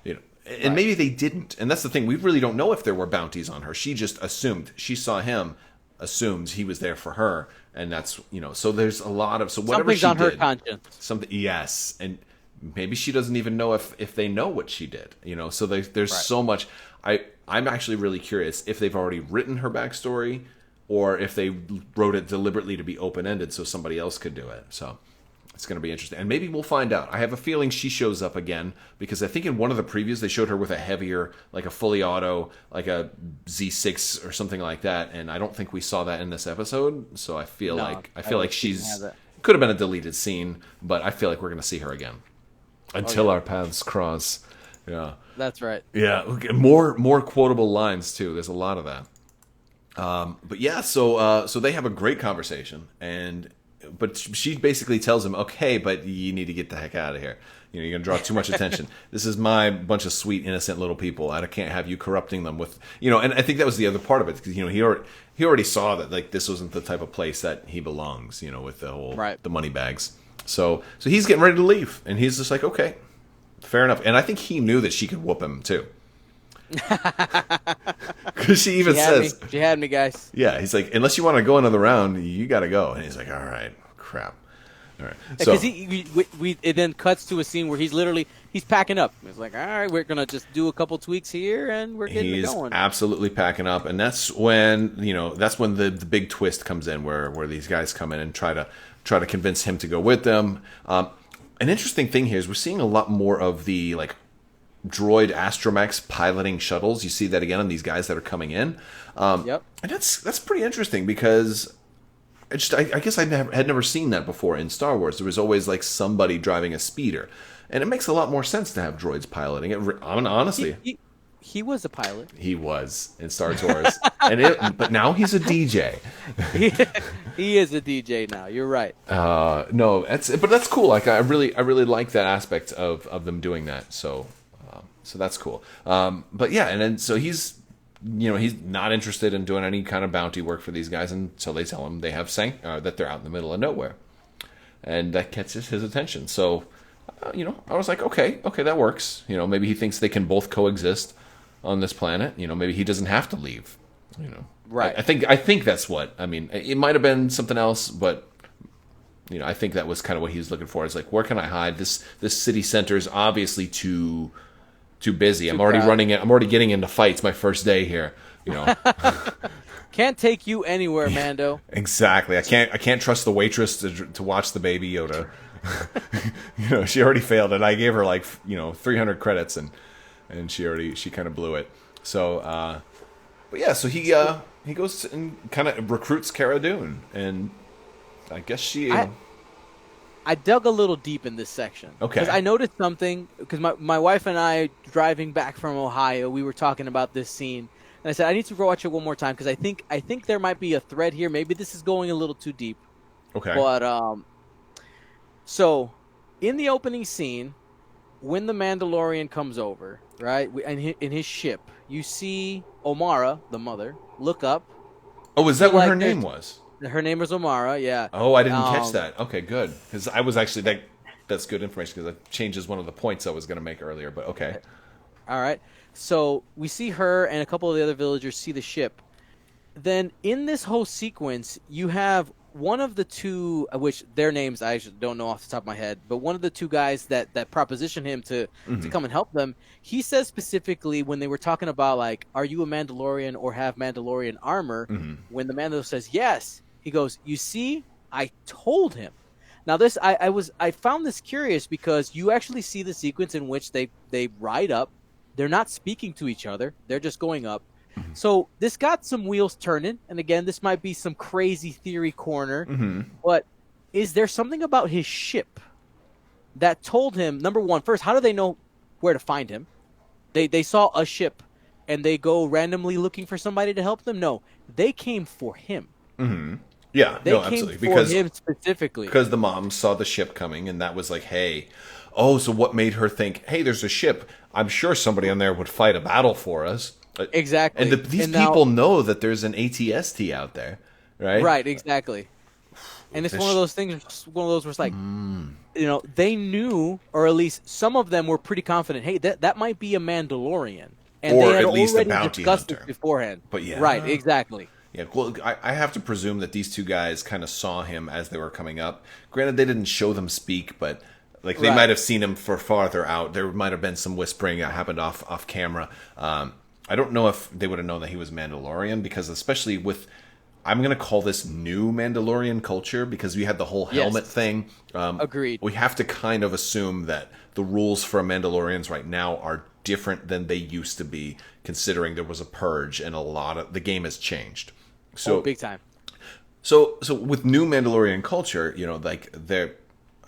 and right. maybe they didn't, and that's the thing. We really don't know if there were bounties on her. She just assumed. She saw him, assumed he was there for her, and that's So there's a lot of whatever Something's she on her did, conscience. something. Yes, and maybe she doesn't even know if they know what she did. So there's Right. so much. I'm actually really curious if they've already written her backstory, or if they wrote it deliberately to be open ended so somebody else could do it. So it's going to be interesting, and maybe we'll find out. I have a feeling she shows up again because I think in one of the previews they showed her with a heavier, like a fully auto, like a Z6 or something like that, and I don't think we saw that in this episode. So I feel No, like she didn't she's have that. could have been a deleted scene, but I feel like we're going to see her again until our paths cross. Yeah. That's right. Yeah, okay, more quotable lines too. There's a lot of that. But yeah, so they have a great conversation, but she basically tells him, "Okay, but you need to get the heck out of here. You're gonna draw too much attention. This is my bunch of sweet, innocent little people. I can't have you corrupting them with, And I think that was the other part of it because he already saw that like this wasn't the type of place that he belongs. With the whole Right. the money bags. So he's getting ready to leave, and he's just like, okay, fair enough. And I think he knew that she could whoop him too. Because she even says, She had me, guys. yeah, he's like, unless you want to go another round, you got to go. And he's like, all right, crap. All right. So Because it then cuts to a scene where he's packing up. He's like, all right, we're gonna just do a couple tweaks here, and we're getting it he's going. absolutely packing up. And that's when, the big twist comes in where these guys come in and try to convince him to go with them. An interesting thing here is we're seeing a lot more of the, like, droid astromechs piloting shuttles. You see that again on these guys that are coming in. Yep. And that's pretty interesting because I guess had never seen that before in Star Wars. There was always like somebody driving a speeder, and it makes a lot more sense to have droids piloting it. Honestly, He was a pilot. he was in Star Tours, but now he's a DJ. He is a DJ now. You're right. No, that's cool. Like I really like that aspect of them doing that. So that's cool. But yeah, and then so he's not interested in doing any kind of bounty work for these guys until they tell him they have that they're out in the middle of nowhere, and that catches his attention. So I was like, okay, that works. Maybe he thinks they can both coexist on this planet. Maybe he doesn't have to leave. Right. I think that's what I mean. It might have been something else, but I think that was kind of what he was looking for. It's like, where can I hide? This city center is obviously too busy. I'm already running it. I'm already getting into fights. My first day here. Can't take you anywhere, Mando. Exactly. I can't trust the waitress to watch the baby Yoda. She already failed it. I gave her like 300 credits and she kind of blew it. So but yeah, so he goes and kind of recruits Cara Dune, and I guess she I dug a little deep in this section. Okay. Because I noticed something, because my wife and I, driving back from Ohio, we were talking about this scene. And I said, I need to watch it one more time, because I think there might be a thread here. Maybe this is going a little too deep. Okay. But, so, in the opening scene, when the Mandalorian comes over, right, in his ship, you see Omara, the mother, look up. Oh, is that what her name was? Her name is Omara, yeah. Oh, I didn't catch that. Okay, good. Because I was actually that's good information because that changes one of the points I was going to make earlier. But okay. All right. So we see her and a couple of the other villagers see the ship. Then in this whole sequence, you have one of the two, which their names I actually don't know off the top of my head, but one of the two guys that propositioned him to come and help them. He says specifically when they were talking about, like, are you a Mandalorian or have Mandalorian armor? When the Mando says yes, he goes, you see, I told him. Now this I found this curious because you actually see the sequence in which they ride up. They're not speaking to each other. They're just going up. So this got some wheels turning. And again, this might be some crazy theory corner. But is there something about his ship that told him, number one, first, how do they know where to find him? They saw a ship and they go randomly looking for somebody to help them? No, they came for him. Yeah, They no, came absolutely. for him specifically. Because the mom saw the ship coming, and that was like, hey, oh, so what made her think, hey, there's a ship? I'm sure somebody on there would fight a battle for us. Exactly. And these And now, people know that there's an ATST out there, right? right, exactly. And it's one of those things, one of those where it's like, they knew, or at least some of them were pretty confident, hey, that might be a Mandalorian. And Or they had at least a already bounty discussed hunter. this beforehand. But yeah. Right, exactly. Yeah, well, I have to presume that these two guys kind of saw him as they were coming up. Granted, they didn't show them speak, but like they might have seen him for farther out. There might have been some whispering that happened off camera. I don't know if they would have known that he was Mandalorian, because especially with, I'm going to call this new Mandalorian culture, because we had the whole helmet thing. Agreed. We have to kind of assume that the rules for Mandalorians right now are different than they used to be, considering there was a purge and the game has changed. So big time. So with new Mandalorian culture, like they're,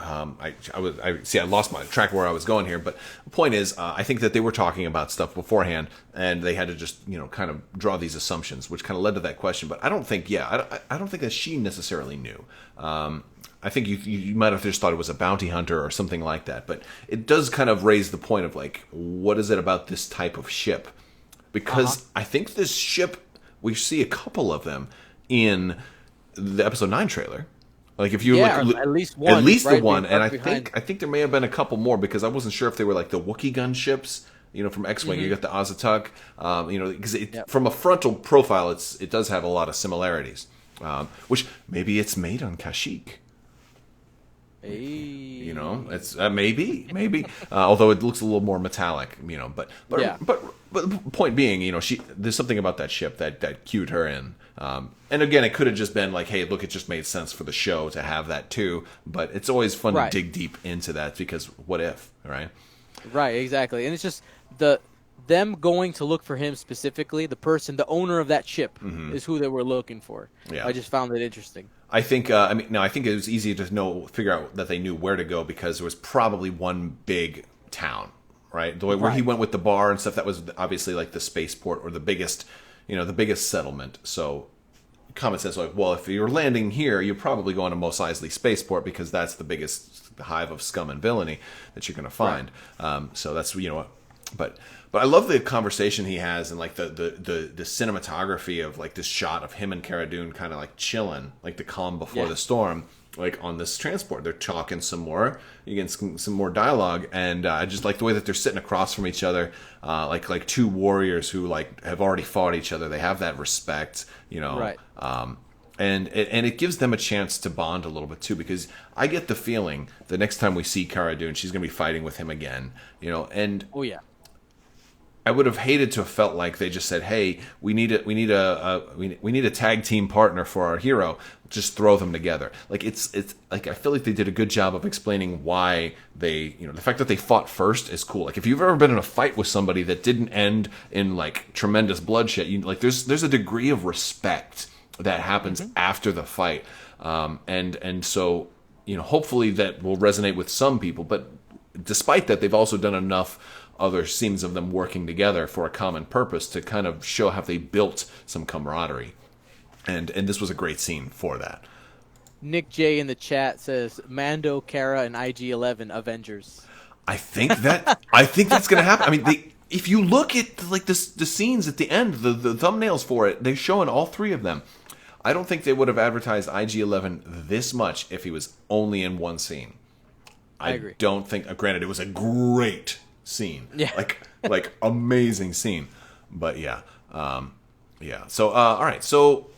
I lost my track where I was going here, but the point is, I think that they were talking about stuff beforehand, and they had to just, kind of draw these assumptions, which kind of led to that question. But I don't think, I don't think that she necessarily knew. I think you might have just thought it was a bounty hunter or something like that. But it does kind of raise the point of like, what is it about this type of ship? Because I think this ship, we see a couple of them in the episode 9 trailer. Like if you look, at least one, the one, and I behind. think there may have been a couple more, because I wasn't sure if they were like the Wookiee gun ships, from X-wing. You got the Azatuk, because from a frontal profile, it does have a lot of similarities, which maybe it's made on Kashyyyk. Hey. It's maybe, although it looks a little more metallic, but the point being, there's something about that ship that cued her in. And again, it could have just been like, hey, look, it just made sense for the show to have that too. But it's always fun to dig deep into that, because what if, right? Right, exactly. And it's just them going to look for him specifically, the owner of that ship is who they were looking for. Yeah. I just found it interesting. I think, I think it was easy to figure out that they knew where to go, because there was probably one big town, right? The way where he went with the bar and stuff, that was obviously like the spaceport, or the biggest settlement. So common sense, like, well, if you're landing here, you're probably going to Mos Eisley Spaceport, because that's the biggest hive of scum and villainy that you're going to find. Right. So that's, but I love the conversation he has, and like the cinematography of like this shot of him and Cara Dune kind of like chilling, like the calm before the storm, like on this transport. They're talking some more, you get some more dialogue, and I just like the way that they're sitting across from each other, like two warriors who like have already fought each other. They have that respect, Right. And it gives them a chance to bond a little bit too, because I get the feeling the next time we see Cara Dune, she's going to be fighting with him again, and oh yeah. I would have hated to have felt like they just said, "Hey, we need a tag team partner for our hero. Just throw them together." Like it's like, I feel like they did a good job of explaining why they, the fact that they fought first is cool. Like if you've ever been in a fight with somebody that didn't end in like tremendous bloodshed, there's a degree of respect that happens after the fight, and so hopefully that will resonate with some people. But despite that, they've also done enough other scenes of them working together for a common purpose to kind of show how they built some camaraderie, and this was a great scene for that. Nick J in the chat says Mando, Cara, and IG-11 Avengers. I think that's gonna happen. I mean, if you look at like the scenes at the end, the thumbnails for it, they're showing all three of them. I don't think they would have advertised IG-11 this much if he was only in one scene. I agree. Don't think. Granted, it was a great scene, like amazing scene, but yeah. So all right, so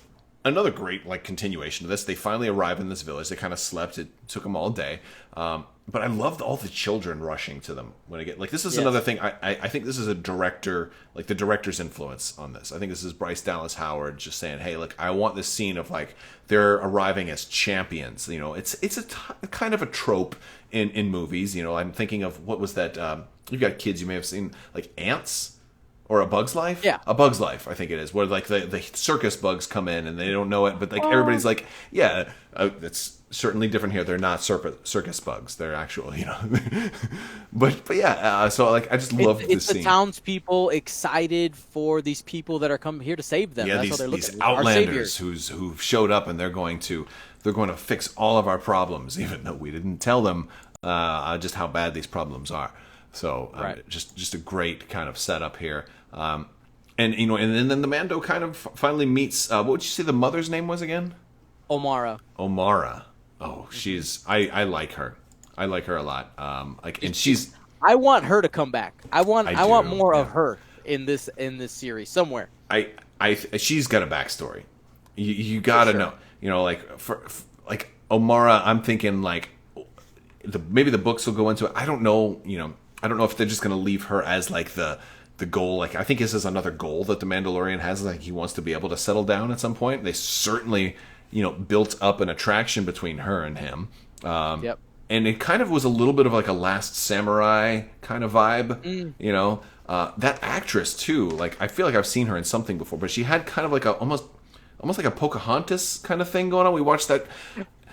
another great like continuation of this. They finally arrive in this village. They kind of slept. It took them all day, but I loved all the children rushing to them when I get like this is another thing. I think this is a director, like the director's influence on this. I think this is Bryce Dallas Howard just saying, hey, look, I want this scene of like they're arriving as champions. It's a kind of a trope in movies. I'm thinking of what was that. You've got kids, you may have seen like Ants, or A Bug's Life. Yeah. A Bug's Life, I think it is, where like the circus bugs come in and they don't know it, but like everybody's like, yeah, it's certainly different here. They're not circus bugs; they're actual, but yeah. So like, I just love this it's scene. the townspeople excited for these people that are coming here to save them. Yeah, That's how they're these looking. outlanders who've showed up and they're going to fix all of our problems, even though we didn't tell them just how bad these problems are. So Right. just a great kind of setup here. And and then the Mando kind of finally meets. What would you say the mother's name was again? Omara. Oh, I like her. I like her a lot. And she's. I want her to come back. I want more of yeah. her in this series somewhere. She's got a backstory. You got to sure. know. Like for like Omara, I'm thinking like maybe the books will go into it. I don't know. I don't know if they're just going to leave her as like the goal. Like I think this is another goal that the Mandalorian has. Like he wants to be able to settle down at some point. They certainly built up an attraction between her and him. Yep. And it kind of was a little bit of like a Last Samurai kind of vibe. That actress too. Like I feel like I've seen her in something before, but she had kind of like almost like a Pocahontas kind of thing going on. We watched that.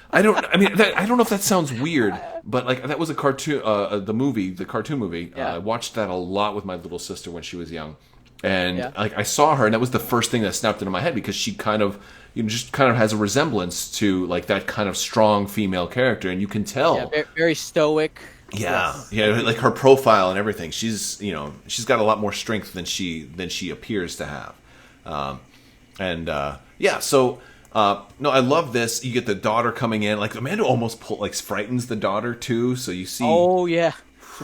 I don't know if that sounds weird, but like that was a cartoon, the cartoon movie. Yeah. I watched that a lot with my little sister when she was young, and Yeah. like I saw her, and that was the first thing that snapped into my head because she kind of, just kind of has a resemblance to like that kind of strong female character, and you can tell. Yeah, very stoic. Yeah, Yes. yeah, like her profile and everything. She's got a lot more strength than she appears to have, yeah. So no, I love this. You get the daughter coming in. Like Amanda almost frightens the daughter too. So you see. Oh yeah,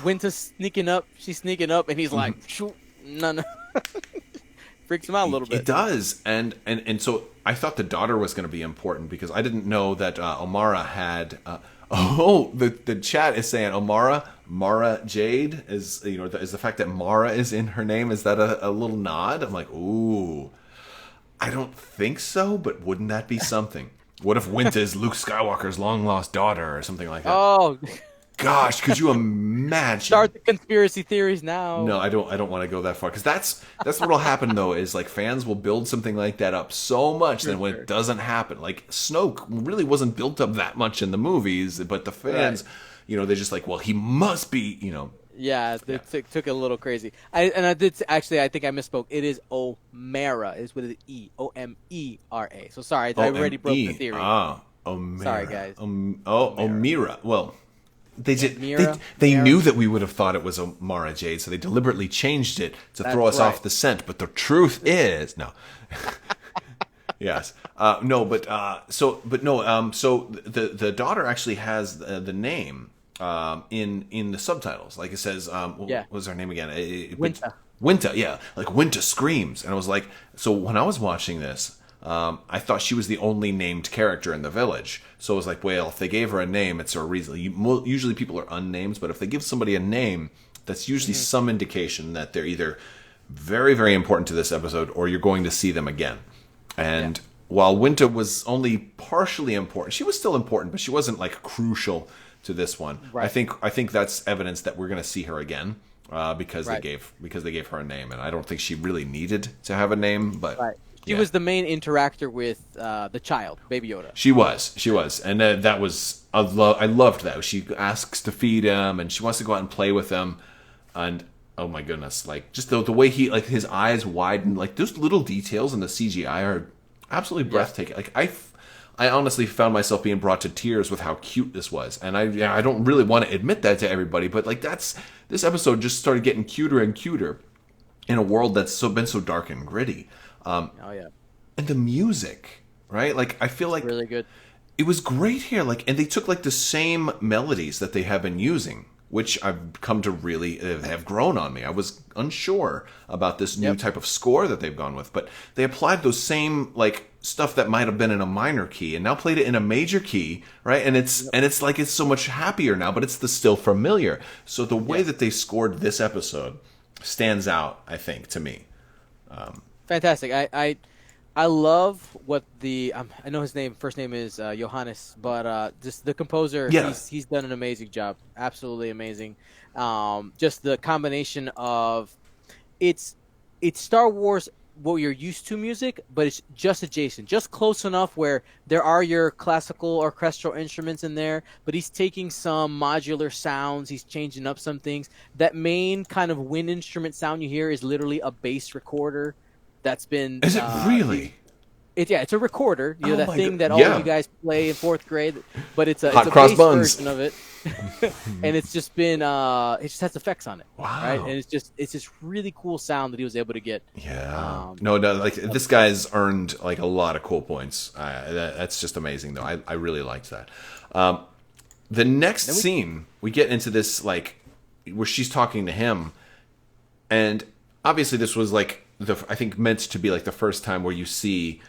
Winter's sneaking up. She's sneaking up, and he's like, "Shoot, no." Freaks him out a little bit. It does, and so I thought the daughter was going to be important because I didn't know that Omara had. The chat is saying Mara Jade is is the fact that Mara is in her name, is that a little nod? I'm like, ooh, I don't think so, but wouldn't that be something? What if Winta is Luke Skywalker's long lost daughter or something like that? Oh, gosh, could you imagine? start the conspiracy theories now. No, I don't want to go that far because that's what'll happen though. Is like fans will build something like that up so much that when it doesn't happen, like Snoke really wasn't built up that much in the movies, but the fans, they're just like, well, he must be, Yeah, it took it a little crazy. I think I misspoke. It is Omera. Is with an E. Omera. So sorry, I already broke the theory. Omera. Sorry, guys. Omira. Well, they did. Mira? They knew that we would have thought it was Mara Jade, so they deliberately changed it to throw us off the scent. But the truth is, no. Yes. No. But so the daughter actually has the name in the subtitles. Like it says, what was her name again? Winta. Winta. Yeah. Like Winta screams, and I was like, so when I was watching this. I thought she was the only named character in the village. So I was like, well, if they gave her a name, it's a reason. Usually people are unnamed, but if they give somebody a name, that's usually some indication that they're either very, very important to this episode or you're going to see them again. And while Winta was only partially important, she was still important, but she wasn't like crucial to this one. Right. I think that's evidence that we're going to see her again because they gave her a name, and I don't think she really needed to have a name, but. Right. She was the main interactor with the child, Baby Yoda. She was, and that was I loved that. She asks to feed him, and she wants to go out and play with him, and oh my goodness, like just the way he like his eyes widen, like those little details in the CGI are absolutely breathtaking. Like I honestly found myself being brought to tears with how cute this was, and I don't really want to admit that to everybody, but like this episode just started getting cuter and cuter in a world that's been so dark and gritty. And the music, right? Like I feel like really good. It was great here. Like, and they took like the same melodies that they have been using, which I've come to really have grown on me. I was unsure about this new type of score that they've gone with, but they applied those same like stuff that might have been in a minor key and now played it in a major key, right? And it's like it's so much happier now, but it's still familiar. So the way that they scored this episode stands out, I think, to me. Fantastic. I love what I know his first name is Johannes, but just the composer, he's done an amazing job. Absolutely amazing. Just the combination of it's it's Star Wars what you're used to music, but it's just adjacent, just close enough where there are your classical orchestral instruments in there, but he's taking some modular sounds, he's changing up some things. That main kind of wind instrument sound you hear is literally a bass recorder that's been Is it really? It's a recorder, you know, that thing that all yeah. of you guys play in fourth grade, but it's Hot a cross bass buns. version of it, and it's just been it just has effects on it, Wow. right? And it's just really cool sound that he was able to get. Yeah. No, like this guy's earned like a lot of cool points. That's just amazing, though. I really liked that. The next scene, we get into this like where she's talking to him, and obviously this was like I think meant to be like the first time where you see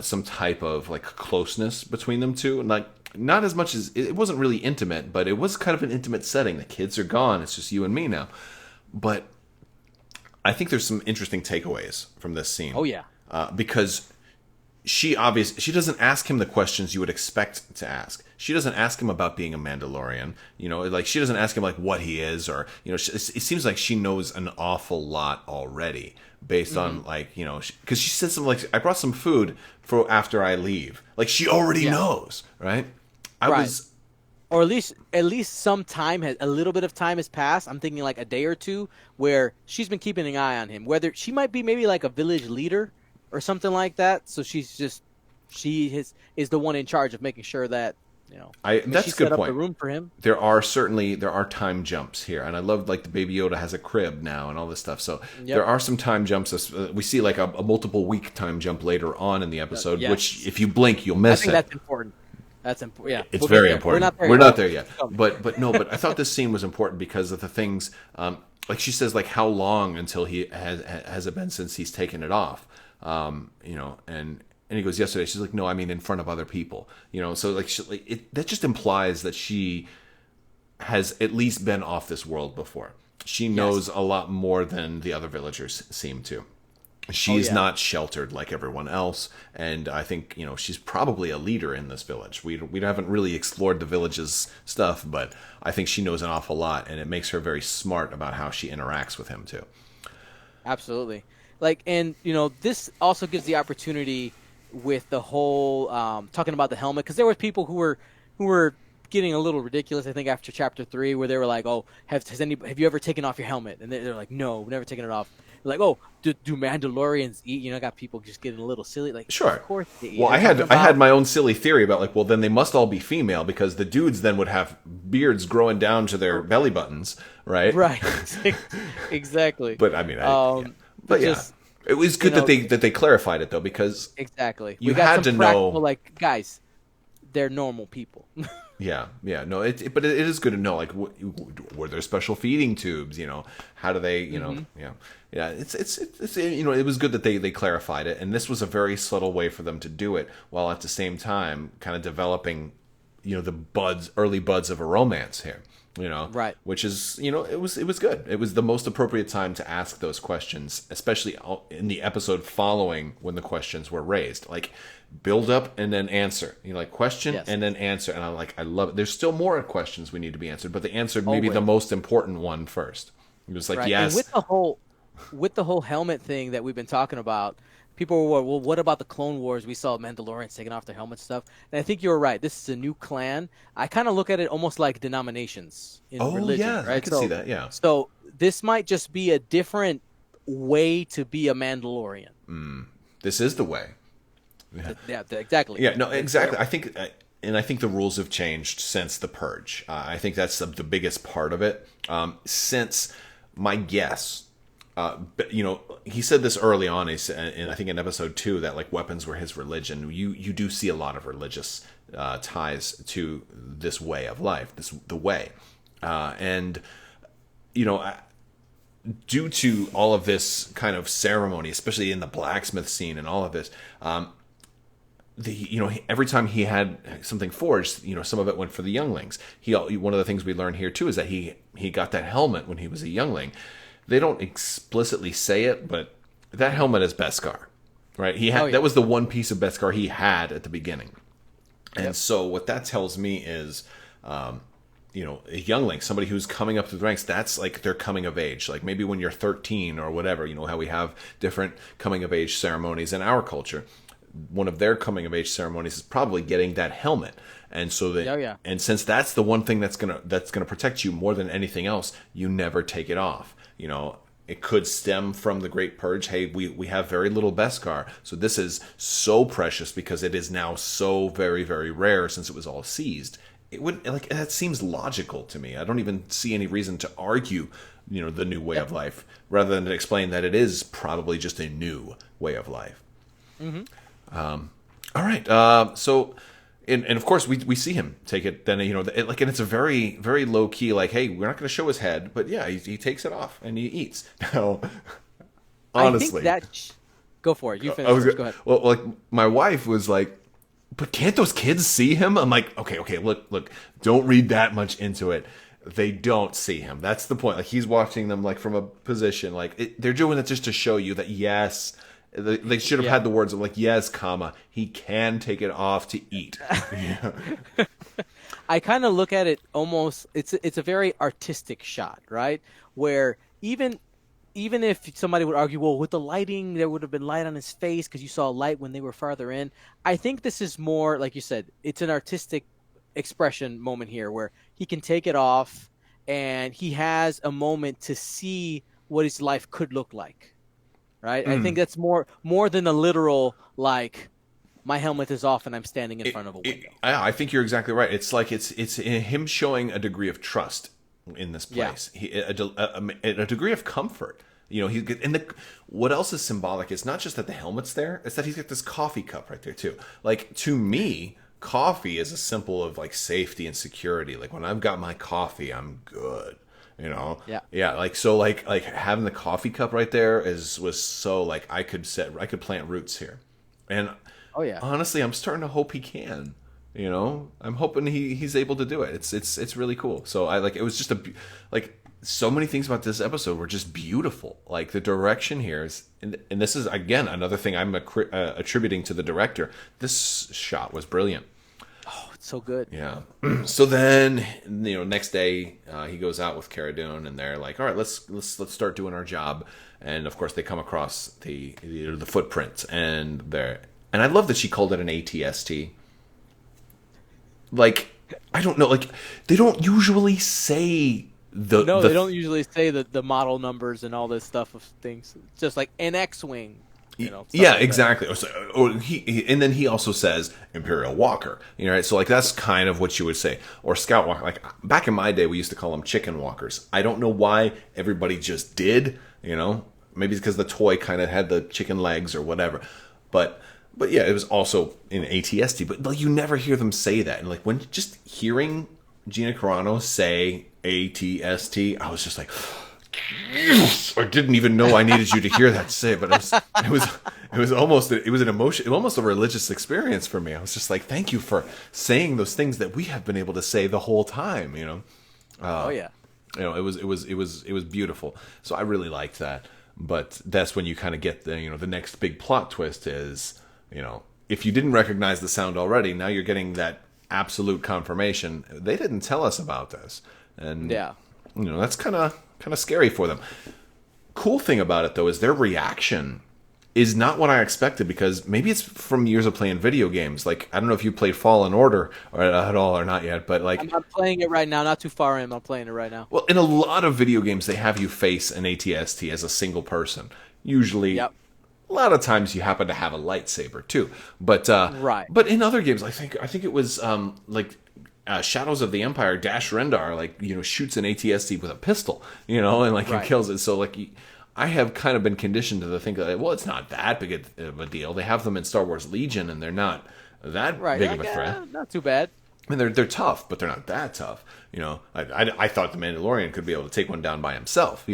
some type of like closeness between them two, and like not as much as it wasn't really intimate, but it was kind of an intimate setting. The kids are gone; it's just you and me now. But I think there's some interesting takeaways from this scene. Oh yeah, because she doesn't ask him the questions you would expect to ask. She doesn't ask him about being a Mandalorian. You know, like she doesn't ask him like what he is, or you know, it seems like she knows an awful lot already based on like, you know, because she said something like, "I brought some food for after I leave." Like she already knows, right? Or at least some time a little bit of time has passed. I'm thinking like a day or two where she's been keeping an eye on him. Whether she might be maybe like a village leader or something like that. So she is the one in charge of making sure that, you know, that's she a good set up point. the room for him. There are time jumps here, and I love like the Baby Yoda has a crib now and all this stuff. So there are some time jumps. We see like a multiple week time jump later on in the episode, which if you blink, you'll miss it. I think that's important. That's important. Yeah, it's very important. We're not there yet. Oh. But I thought this scene was important because of the things. Like she says, like how long until he has it been since he's taken it off? You know, and he goes yesterday. She's like, no, I mean in front of other people. You know, so like that just implies that she has at least been off this world before. She knows a lot more than the other villagers seem to. She's not sheltered like everyone else, and I think, you know, she's probably a leader in this village. We haven't really explored the village's stuff, but I think she knows an awful lot, and it makes her very smart about how she interacts with him too. Absolutely. Like, and you know, this also gives the opportunity with the whole talking about the helmet, because there were people who were getting a little ridiculous, I think, after chapter 3, where they were like, "Oh, have you ever taken off your helmet?" And they're like, "No, we've never taken it off." They're like, "Oh, do Mandalorians eat?" You know, got people just getting a little silly. Like, sure, of course they eat. Well, I had my own silly theory about like, well, then they must all be female because the dudes then would have beards growing down to their belly buttons, right? Right, exactly. But I mean, it was good that they clarified it though, because exactly you had to know, like, guys, they're normal people. Yeah, no, but it is good to know, like, were there special feeding tubes? You know, how do they, you know, yeah. It's you know, it was good that they clarified it, and this was a very subtle way for them to do it, while at the same time kind of developing, you know, the early buds of a romance here. You know, right? Which is, you know, it was good. It was the most appropriate time to ask those questions, especially in the episode following when the questions were raised. Like, build up and then answer. You know, like question and then answer. And I love it. There's still more questions we need to be answered, but they answered maybe the most important one first. It was like, yes. And with the whole helmet thing that we've been talking about, people were, well, what about the Clone Wars? We saw Mandalorians taking off their helmet stuff. And I think you're right. This is a new clan. I kind of look at it almost like denominations in religion. Yeah, right? I can see that, yeah. So this might just be a different way to be a Mandalorian. This is the way. Yeah, exactly. Yeah, no, exactly. I think the rules have changed since the Purge. I think that's the biggest part of it. Since my guess, you know, he said this early on. I think in episode 2 that like weapons were his religion. You do see a lot of religious ties to this way of life, the way, and you know. Due to all of this kind of ceremony, especially in the blacksmith scene and all of this, every time he had something forged, you know, some of it went for the younglings. One of the things we learn here too is that he got that helmet when he was a youngling. They don't explicitly say it, but that helmet is Beskar, right? That was the one piece of Beskar he had at the beginning, and so what that tells me is a youngling, somebody who's coming up through the ranks, that's like their coming of age. Like maybe when you're 13 or whatever, how we have different coming of age ceremonies in our culture. One of their coming of age ceremonies is probably getting that helmet. And so that, and since that's the one thing that's gonna protect you more than anything else, you never take it off. It could stem from the Great Purge. Hey, we have very little Beskar, so this is so precious because it is now so very, very rare since it was all seized. It would that seems logical to me. I don't even see any reason to argue, the new way of life, rather than to explain that it is probably just a new way of life. Mm-hmm. All right. So. And of course we see him take it. Then and it's a very, very low key. Like, hey, we're not going to show his head, but yeah, he takes it off and he eats. Now, honestly, I think go for it. You finish. Go ahead. Well, like my wife was like, but can't those kids see him? I'm like, okay, look, don't read that much into it. They don't see him. That's the point. Like he's watching them like from a position. Like they're doing it just to show you that yes. They should have had the words of like, yes, comma, he can take it off to eat. I kind of look at it almost, it's a very artistic shot, right? Where even if somebody would argue, well, with the lighting, there would have been light on his face because you saw light when they were farther in. I think this is more, like you said, it's an artistic expression moment here where he can take it off and he has a moment to see what his life could look like. Right? I think that's more than a literal, like, my helmet is off and I'm standing in front of a window. I think you're exactly right. It's like it's him showing a degree of trust in this place, a degree of comfort. What else is symbolic? It's not just that the helmet's there; it's that he's got this coffee cup right there too. Like to me, coffee is a symbol of like safety and security. Like when I've got my coffee, I'm good. Like having the coffee cup right there was so like I could plant roots here, and honestly, I'm starting to hope he can. I'm hoping he's able to do it. It's really cool. So it was just so many things about this episode were just beautiful. Like the direction here is, and this is again another thing I'm attributing to the director. This shot was brilliant. Oh, it's so good. Yeah. So then, next day he goes out with Cara Dune, and they're like, "All right, let's start doing our job." And of course, they come across the footprints, and I love that she called it an ATST. Like, I don't know, like they don't usually say they don't usually say the model numbers and all this stuff of things. It's just like an X-wing. Exactly. And then he also says Imperial Walker. Right? So like that's kind of what you would say, or Scout Walker. Like back in my day, we used to call them Chicken Walkers. I don't know why everybody just did. Maybe it's because the toy kind of had the chicken legs or whatever. But yeah, it was also in ATST. But like you never hear them say that. And like when just hearing Gina Carano say ATST, I was just like. I didn't even know I needed you to hear that say, but it was almost an emotion, almost a religious experience for me. I was just like, thank you for saying those things that we have been able to say the whole time. It was beautiful. So I really liked that. But that's when you kind of get the next big plot twist is, if you didn't recognize the sound already, now you're getting that absolute confirmation. They didn't tell us about this, and that's kind of scary for them. Cool thing about it though is their reaction is not what I expected, because maybe it's from years of playing video games. Like I don't know if you played Fallen Order or at all or not yet, but like I'm playing it right now, not too far in. I'm playing it right now. Well, in a lot of video games they have you face an ATST as a single person. Usually a lot of times you happen to have a lightsaber too. But right. But in other games I think it was Shadows of the Empire, Dash Rendar, shoots an ATST with a pistol, and it kills it. So I have kind of been conditioned to think that, well, it's not that big of a deal. They have them in Star Wars Legion, and they're not that big of a threat. Not too bad. I mean, they're tough, but they're not that tough. I thought the Mandalorian could be able to take one down by himself.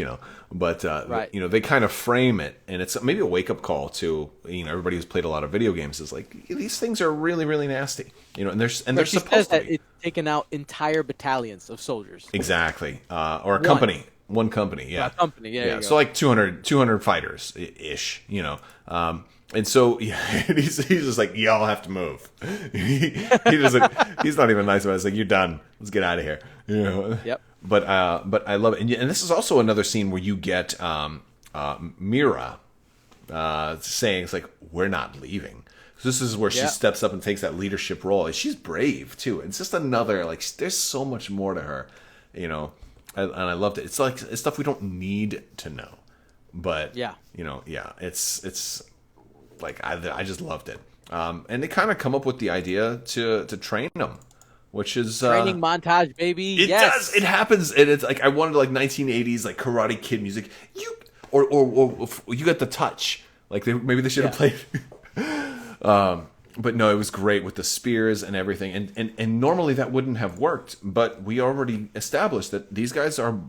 But they kind of frame it, and it's maybe a wake up call to everybody who's played a lot of video games is like these things are really really nasty. And they're supposed to be. It's taken out entire battalions of soldiers. Exactly, or a company. One company, yeah. A company, yeah. So like 200 fighters ish, And And so he's just like, y'all have to move. He doesn't. He's not even nice about it. It's like, you're done. Let's get out of here. You know. Yep. But I love it, and this is also another scene where you get Mira saying, "It's like, we're not leaving." So this is where she steps up and takes that leadership role. And she's brave too. It's just another, like, there's so much more to her, you know. And I loved it. It's like, it's stuff we don't need to know, but you know, it's like, I just loved it. And they kind of come up with the idea to train them, which is training montage, baby. It does. It happens, and it's like, I wanted like 1980s like Karate Kid music. Or you got the touch. Like, maybe they should have played. But no, it was great with the spears and everything. And normally that wouldn't have worked, but we already established that these guys are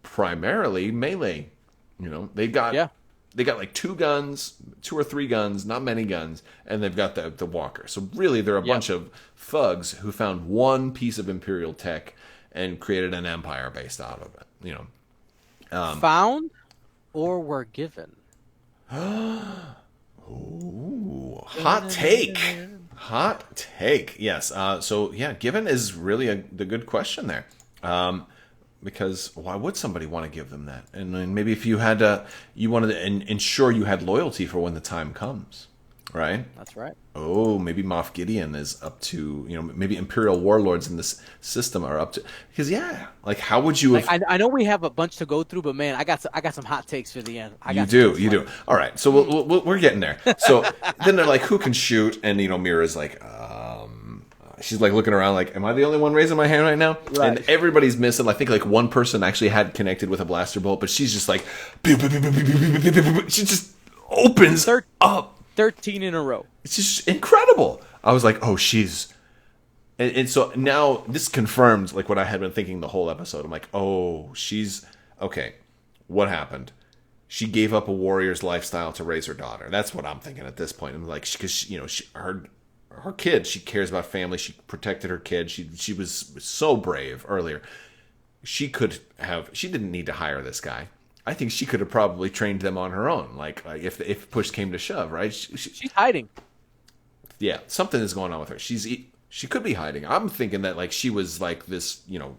primarily melee. You know, they got like 2 or 3 guns, not many guns, and they've got the walker. So really, they're a bunch of thugs who found one piece of Imperial tech and created an empire based out of it. You know, found or were given. Ooh, hot take. Hot take. Yes. So yeah, given is really the good question there. Because why would somebody want to give them that? And then maybe if you had you wanted to ensure you had loyalty for when the time comes, right? That's right. Oh, maybe Moff Gideon is up to, you know, maybe Imperial warlords in this system are up to, because like, how would you have? I know we have a bunch to go through, but man, I got some hot takes for the end. You do. All right, so we're getting there. So then they're like, who can shoot? And, you know, Mira's like, she's like looking around like, am I the only one raising my hand right now? Right. And everybody's missing. I think like one person actually had connected with a blaster bolt, but she's just like, she just opens up. 13 in a row. It's just incredible. I was like, oh, she's... And so now this confirms like what I had been thinking the whole episode. I'm like, oh, she's... Okay, what happened? She gave up a warrior's lifestyle to raise her daughter. That's what I'm thinking at this point. I'm like, because, you know, her kid, she cares about family. She protected her kid. She was so brave earlier. She didn't need to hire this guy. I think she could have probably trained them on her own, like if push came to shove, right? She's hiding. Yeah, something is going on with her. She could be hiding. I'm thinking that like she was like this, you know,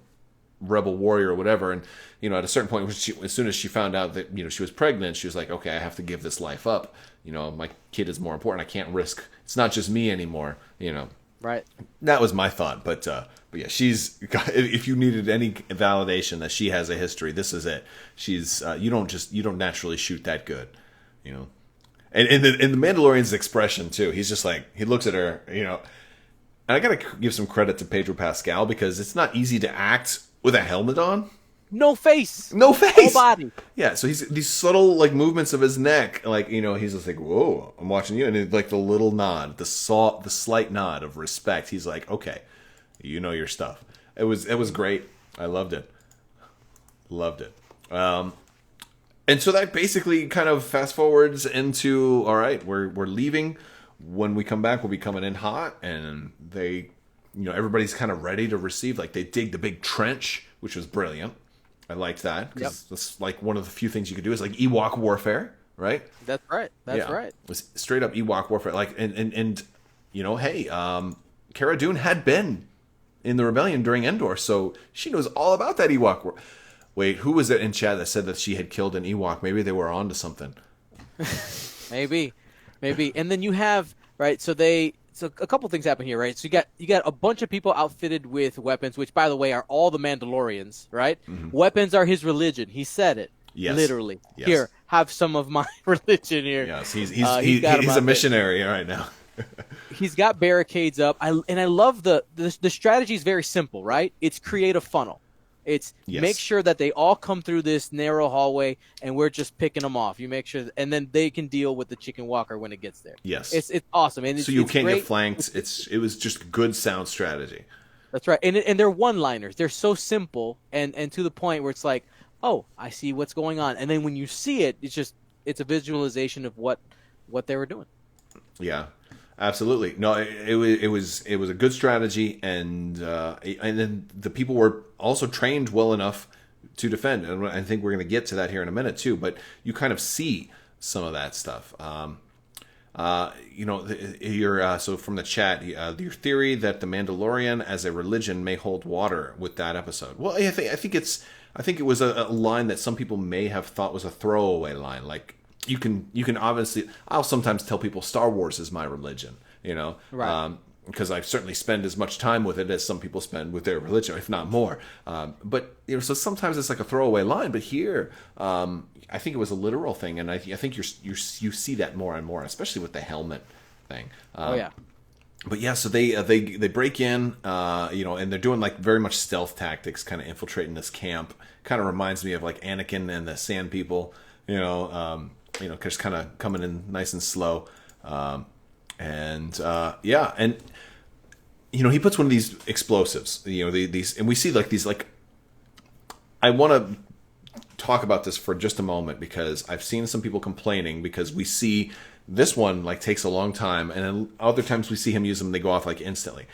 rebel warrior or whatever, and you know, at a certain point, as soon as she found out that, you know, she was pregnant, she was like, okay, I have to give this life up. You know, my kid is more important. I can't risk. It's not just me anymore. You know. Right. That was my thought, but yeah, she's. If you needed any validation that she has a history, this is it. She's. You don't naturally shoot that good, you know. And the Mandalorian's expression too. He's just like, he looks at her, you know. And I gotta give some credit to Pedro Pascal, because it's not easy to act with a helmet on. No face. No face. No body. Yeah, so he's these subtle like movements of his neck, like, you know, he's just like, whoa, I'm watching you, and it's like the little nod, the slight nod of respect. He's like, okay, you know your stuff. It was great. I loved it. And so that basically kind of fast forwards into, all right, we're leaving. When we come back, we'll be coming in hot, and they, you know, everybody's kind of ready to receive. Like, they dig the big trench, which was brilliant. I liked that, because that's like one of the few things you could do is like Ewok warfare, right? That's right. That's right. It was straight up Ewok warfare. Like, and you know, hey, Cara Dune had been in the rebellion during Endor, so she knows all about that Ewok war. Wait, who was it in chat that said that she had killed an Ewok? Maybe they were onto something. Maybe. And then you have, right, so a couple things happen here, right? So you got a bunch of people outfitted with weapons, which, by the way, are all the Mandalorians, right? Mm-hmm. Weapons are his religion. He said it. Yes. Literally. Yes. Here, have some of my religion here. Yes, he's a missionary right now. He's got barricades up. I love the strategy is very simple, right? It's create a funnel. It's make sure that they all come through this narrow hallway, and we're just picking them off. You make sure, and then they can deal with the chicken walker when it gets there. Yes, it's awesome. And so you can't get flanked. It was just good sound strategy. That's right, and they're one-liners. They're so simple and to the point where it's like, oh, I see what's going on, and then when you see it, it's a visualization of what they were doing. Yeah. Absolutely. No, it was a good strategy, and then the people were also trained well enough to defend. And I think we're going to get to that here in a minute too. But you kind of see some of that stuff. So from the chat, your theory that the Mandalorian as a religion may hold water with that episode. Well, I think it was a line that some people may have thought was a throwaway line. Like you can obviously, I'll sometimes tell people Star Wars is my religion, Right. because I certainly spend as much time with it as some people spend with their religion, if not more. But so sometimes it's like a throwaway line. But here, I think it was a literal thing, and I think you see that more and more, especially with the helmet thing. Oh yeah. But yeah, so they break in, and they're doing like very much stealth tactics, kind of infiltrating this camp. Kind of reminds me of like Anakin and the Sand People, just kind of coming in nice and slow. And he puts one of these explosives, these, and we see like these, like, I want to talk about this for just a moment because I've seen some people complaining because we see this one like takes a long time, and then other times we see him use them, they go off like instantly.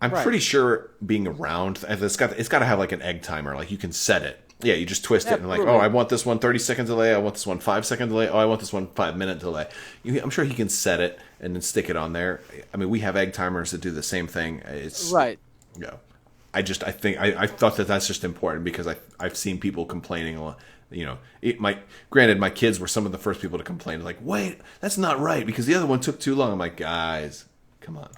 I'm pretty sure being around, it's got to have like an egg timer, like you can set it. Yeah, you just twist it and like, oh, I want this one 30-second delay. I want this one 5-second delay. Oh, I want this one 5-minute delay. I'm sure he can set it and then stick it on there. I mean, we have egg timers that do the same thing. It's right. Yeah. I thought that that's just important because I've seen people complaining a lot. Granted, my kids were some of the first people to complain. Like, wait, that's not right because the other one took too long. I'm like, guys, come on.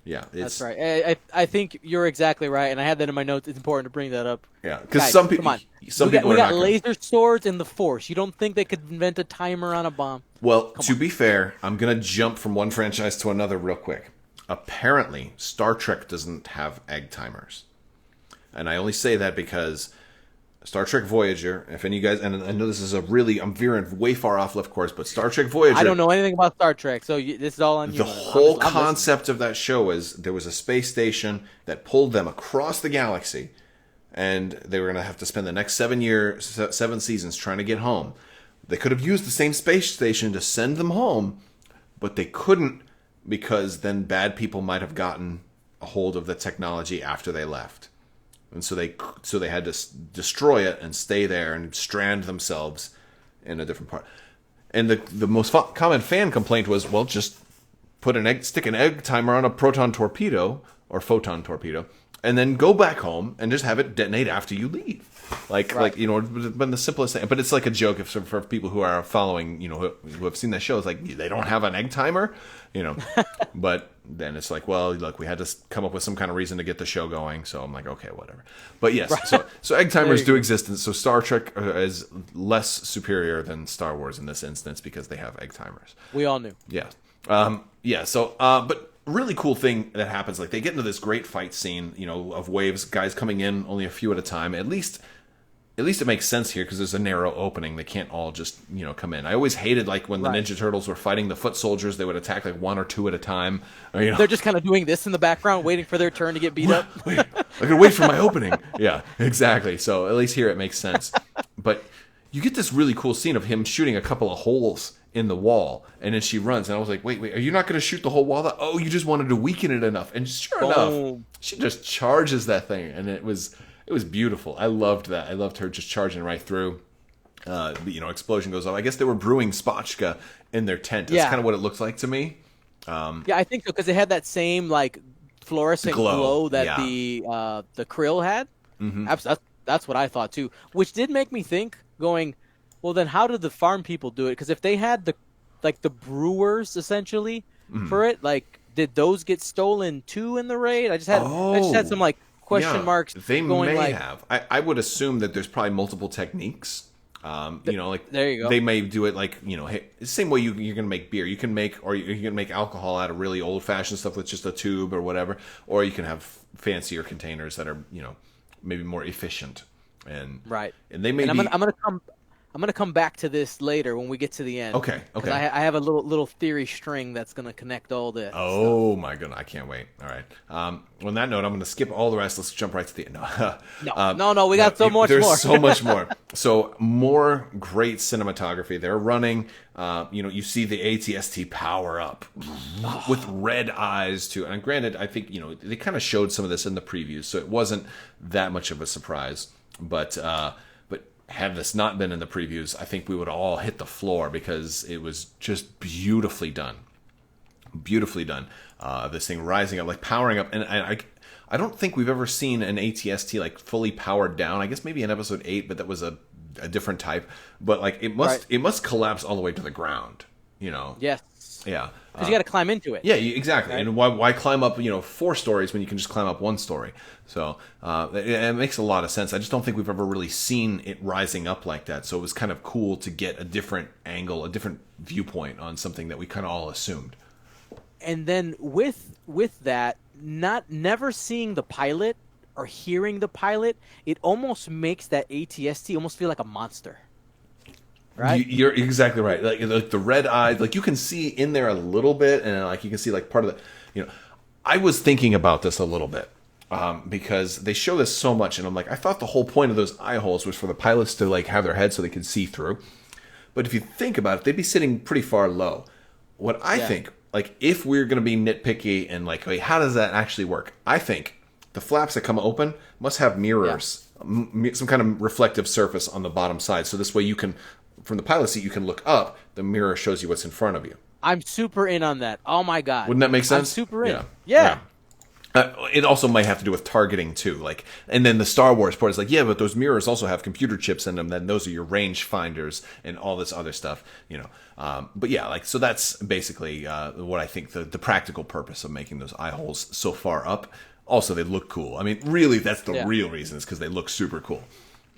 Yeah, that's right. I think you're exactly right, and I had that in my notes. It's important to bring that up. Yeah, because some people, we got laser swords in the Force. You don't think they could invent a timer on a bomb? Well, to be fair, I'm gonna jump from one franchise to another real quick. Apparently, Star Trek doesn't have egg timers, and I only say that because Star Trek Voyager, if any of you guys, and I know this is I'm veering way far off left course, but Star Trek Voyager. I don't know anything about Star Trek, so this is all on you. The whole concept of that show is there was a space station that pulled them across the galaxy, and they were going to have to spend the next 7 seasons trying to get home. They could have used the same space station to send them home, but they couldn't because then bad people might have gotten a hold of the technology after they left. And so they had to destroy it and stay there and strand themselves in a different part. And the most common fan complaint was, well, just stick an egg timer on a proton torpedo or photon torpedo, and then go back home and just have it detonate after you leave. But the simplest thing. But it's like a joke for people who are following, who have seen that show. It's like they don't have an egg timer, But then it's like, well, look, we had to come up with some kind of reason to get the show going. So I'm like, okay, whatever. But yes, so egg timers do exist. So Star Trek is less superior than Star Wars in this instance because they have egg timers. We all knew. Yeah. But really cool thing that happens, like they get into this great fight scene, of waves, guys coming in only a few at a time. At least it makes sense here because there's a narrow opening. They can't all just, come in. I always hated like when the Ninja Turtles were fighting the foot soldiers, they would attack like one or two at a time. They're just kind of doing this in the background, waiting for their turn to get beat up. Wait, I gotta wait for my opening. Yeah, exactly. So at least here it makes sense. But you get this really cool scene of him shooting a couple of holes in the wall, and then she runs, and I was like, wait, are you not going to shoot the whole wall? Oh, you just wanted to weaken it enough. And sure enough, she just charges that thing, and it was beautiful. I loved that. I loved her just charging right through. Explosion goes off. I guess they were brewing spotchka in their tent. That's kind of what it looked like to me. Yeah, I think so, because they had that same like fluorescent glow that the krill had. Mm-hmm. That's what I thought too, which did make me think, going, well, then how did the farm people do it? Because if they had the brewers essentially for it, like, did those get stolen too in the raid? I just had some like question marks. They may have. I would assume that there's probably multiple techniques. There you go. They may do it like, the same way you're going to make beer. You can make alcohol out of really old fashioned stuff with just a tube or whatever, or you can have fancier containers that are, maybe more efficient. And they may I'm gonna come back to this later when we get to the end. Okay. I have a little theory string that's gonna connect all this. Oh my goodness, I can't wait. All right. On that note, I'm gonna skip all the rest. Let's jump right to the end. No. We got so much more. There's so much more. So more great cinematography. They're running. You see the ATST power up with red eyes too. And granted, I think they kind of showed some of this in the previews, so it wasn't that much of a surprise. But had this not been in the previews, I think we would all hit the floor because it was just beautifully done. beautifully done. This thing rising up, like powering up, and I don't think we've ever seen an ATST like fully powered down. I guess maybe in episode 8, but that was a different type. But like it must collapse all the way to the ground. You know. Yes. Yeah. Because you got to climb into it. Yeah, exactly. Right? And why climb up 4 stories when you can just climb up 1 story? So it makes a lot of sense. I just don't think we've ever really seen it rising up like that. So it was kind of cool to get a different angle, a different viewpoint on something that we kind of all assumed. And then with that, never seeing the pilot or hearing the pilot, it almost makes that ATST almost feel like a monster. Right? You're exactly right. Like the red eyes, like you can see in there a little bit, and like you can see like part of the, I was thinking about this a little bit because they show this so much, and I'm like, I thought the whole point of those eye holes was for the pilots to like have their head so they could see through. But if you think about it, they'd be sitting pretty far low. What I think, like, if we're going to be nitpicky and like, wait, how does that actually work? I think the flaps that come open must have mirrors, some kind of reflective surface on the bottom side, so this way you can. From the pilot seat, you can look up. The mirror shows you what's in front of you. I'm super in on that. Oh, my God. Wouldn't that make sense? I'm super in. Yeah. It also might have to do with targeting, too. Like, and then the Star Wars part is like, yeah, but those mirrors also have computer chips in them. Then those are your range finders and all this other stuff, But yeah, like, so that's basically what I think the practical purpose of making those eye holes so far up. Also, they look cool. I mean, really, that's the real reason is because they look super cool.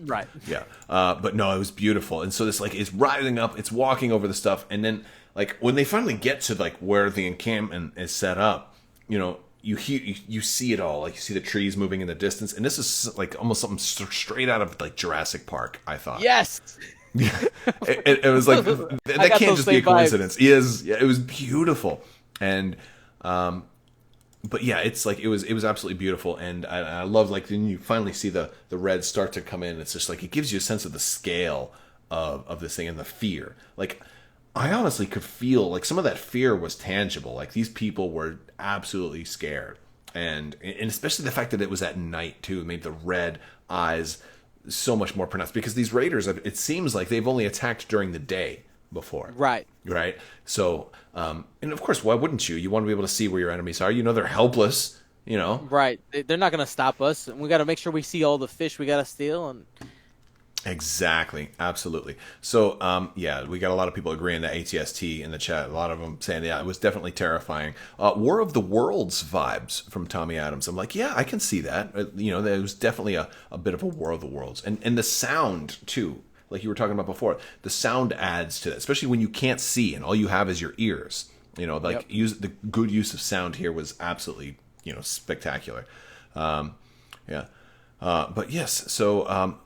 Right. Yeah. But no, it was beautiful. And so this like is rising up, it's walking over the stuff, and then like when they finally get to like where the encampment is set up, you see it all. Like you see the trees moving in the distance, and this is like almost something straight out of like Jurassic Park, I thought. Yes. it was like that can't just be a coincidence. It was beautiful. And but yeah, it's like it was absolutely beautiful, and I love like when you finally see the red start to come in. It's just like it gives you a sense of the scale of this thing and the fear. Like I honestly could feel like some of that fear was tangible. Like these people were absolutely scared, and especially the fact that it was at night too made the red eyes so much more pronounced. Because these raiders, it seems like they've only attacked during the day before. Right. So, and of course, why wouldn't you? You want to be able to see where your enemies are. They're helpless, Right. They're not going to stop us. We got to make sure we see all the fish we got to steal. And Exactly. Absolutely. So, we got a lot of people agreeing that ATST in the chat. A lot of them saying, yeah, it was definitely terrifying. War of the Worlds vibes from Tommy Adams. I'm like, yeah, I can see that. There was definitely a bit of a War of the Worlds. And the sound, too. Like you were talking about before, the sound adds to that, especially when you can't see and all you have is your ears. Use the good use of sound here was absolutely, spectacular. But yes, so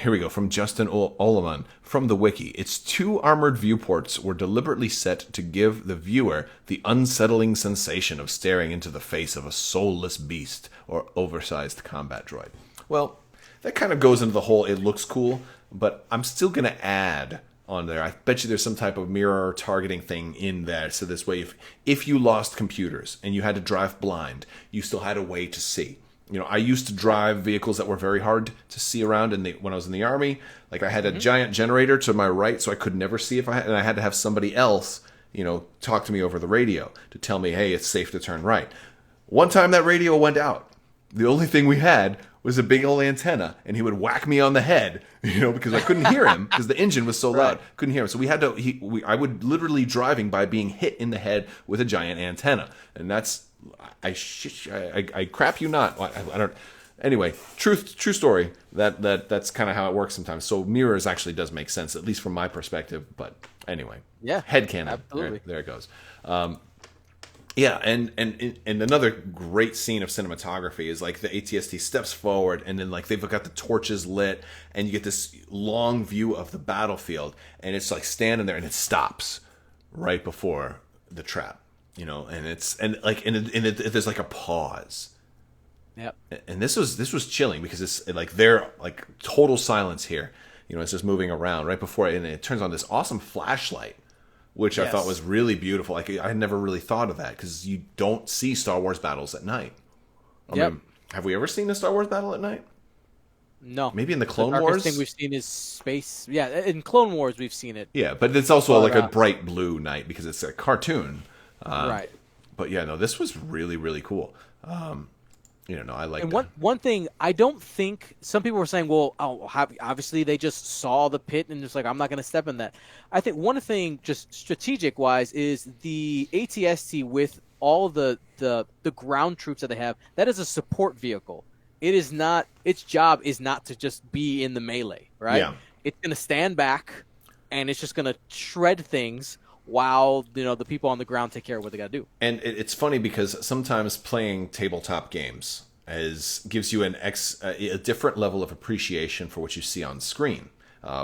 here we go from Justin Oleman from the wiki. It's 2 armored viewports were deliberately set to give the viewer the unsettling sensation of staring into the face of a soulless beast or oversized combat droid. Well, that kind of goes into the whole it looks cool. But I'm still going to add on there. I bet you there's some type of mirror targeting thing in there. So this way, if you lost computers and you had to drive blind, you still had a way to see. I used to drive vehicles that were very hard to see around when I was in the Army. Like I had a giant generator to my right, so I could never see and I had to have somebody else, talk to me over the radio to tell me, hey, it's safe to turn right. One time that radio went out. The only thing we had was a big old antenna, and he would whack me on the head, because I couldn't hear him because the engine was so loud. Couldn't hear him. So we had to. I would literally driving by being hit in the head with a giant antenna, and that's I crap you not. I don't. Anyway, true story. That's kind of how it works sometimes. So mirrors actually does make sense, at least from my perspective. But anyway, headcanon. Absolutely. There it goes. Yeah, and another great scene of cinematography is like the ATST steps forward, and then like they've got the torches lit, and you get this long view of the battlefield, and it's like standing there, and it stops right before the trap, and there's like a pause. Yep. And this was chilling because it's like they're like total silence here. It's just moving around right before it, and it turns on this awesome flashlight. Which I thought was really beautiful. Like I had never really thought of that because you don't see Star Wars battles at night. I mean, have we ever seen a Star Wars battle at night? No. Maybe in the Clone Wars. The Wars. thing we've seen is space. Yeah, in Clone Wars we've seen it. Yeah, but it's also like a bright blue night because it's a cartoon. Right. But yeah, no, this was really really cool. No, I like And that. one thing I don't think some people were saying, well, obviously they just saw the pit and just like I'm not going to step in that. I think one thing, just strategic wise, is the ATST with all the ground troops that they have. That is a support vehicle. It is not its job is not to just be in the melee, right? Yeah. It's going to stand back and it's just going to shred things while the people on the ground take care of what they got to do. And it's funny because sometimes playing tabletop games gives you a different level of appreciation for what you see on screen.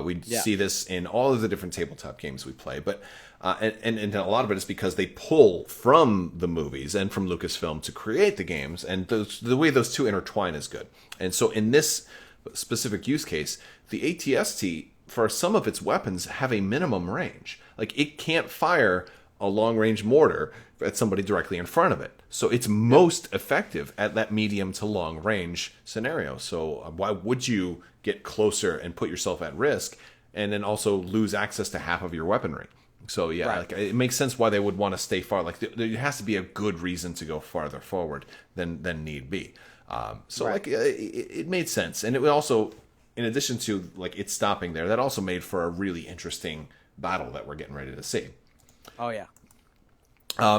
We see this in all of the different tabletop games we play, but and a lot of it is because they pull from the movies and from Lucasfilm to create the games, and the way those two intertwine is good. And so in this specific use case, the ATST, for some of its weapons, have a minimum range. Like, it can't fire a long-range mortar at somebody directly in front of it. So it's most effective at that medium to long-range scenario. So why would you get closer and put yourself at risk and then also lose access to half of your weaponry? So yeah, Right. like, it makes sense why they would want to stay far. Like, there has to be a good reason to go farther forward than need be. So Right. like, it made sense. And it would also, in addition to like it stopping there, that also made for a really interesting battle that we're getting ready to see. Oh yeah.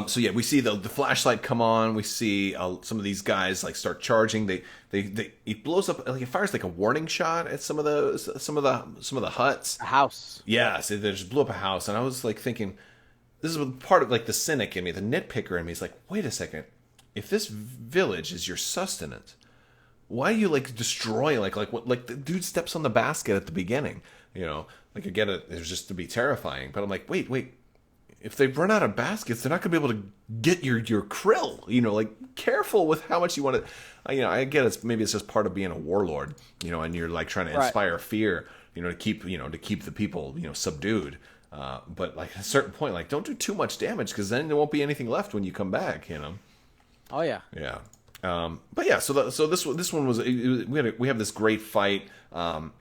So yeah, we see the flashlight come on. We see some of these guys like start charging. They it blows up, like it fires like a warning shot at some of the huts. A house. Yeah, so they just blew up a house, and I was like thinking, this is part of like the cynic in me, the nitpicker in me is like, wait a second, if this village is your sustenance, why are you like destroying like the dude steps on the basket at the beginning, like I get it, it was just to be terrifying, but I'm like, wait, if they run out of baskets, they're not going to be able to get your krill. Like, careful with how much you want to. I get maybe it's just part of being a warlord. And you're like trying to inspire fear. To keep the people subdued. But like at a certain point, like don't do too much damage because then there won't be anything left when you come back. Oh yeah. Yeah. But yeah. So this one was we have this great fight. And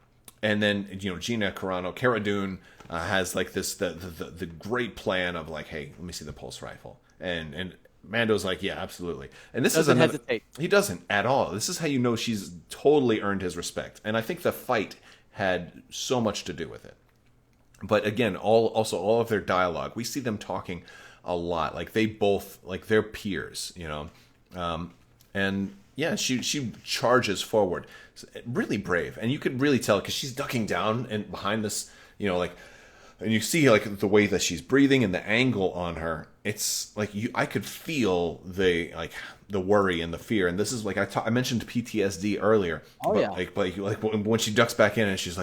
then Gina Carano, Cara Dune has like this the great plan of like, hey, let me see the pulse rifle, and Mando's like, yeah, absolutely. And this Doesn't is hesitate. He doesn't at all. This is how you know she's totally earned his respect, and I think the fight had so much to do with it. But again, all of their dialogue, we see them talking a lot, like they both like they're peers, and yeah, she charges forward, really brave, and you could really tell because she's ducking down and behind this, and you see like the way that she's breathing and the angle on her. It's like I could feel the worry and the fear, and this is like I mentioned PTSD earlier. Oh but yeah. like when she ducks back in and she's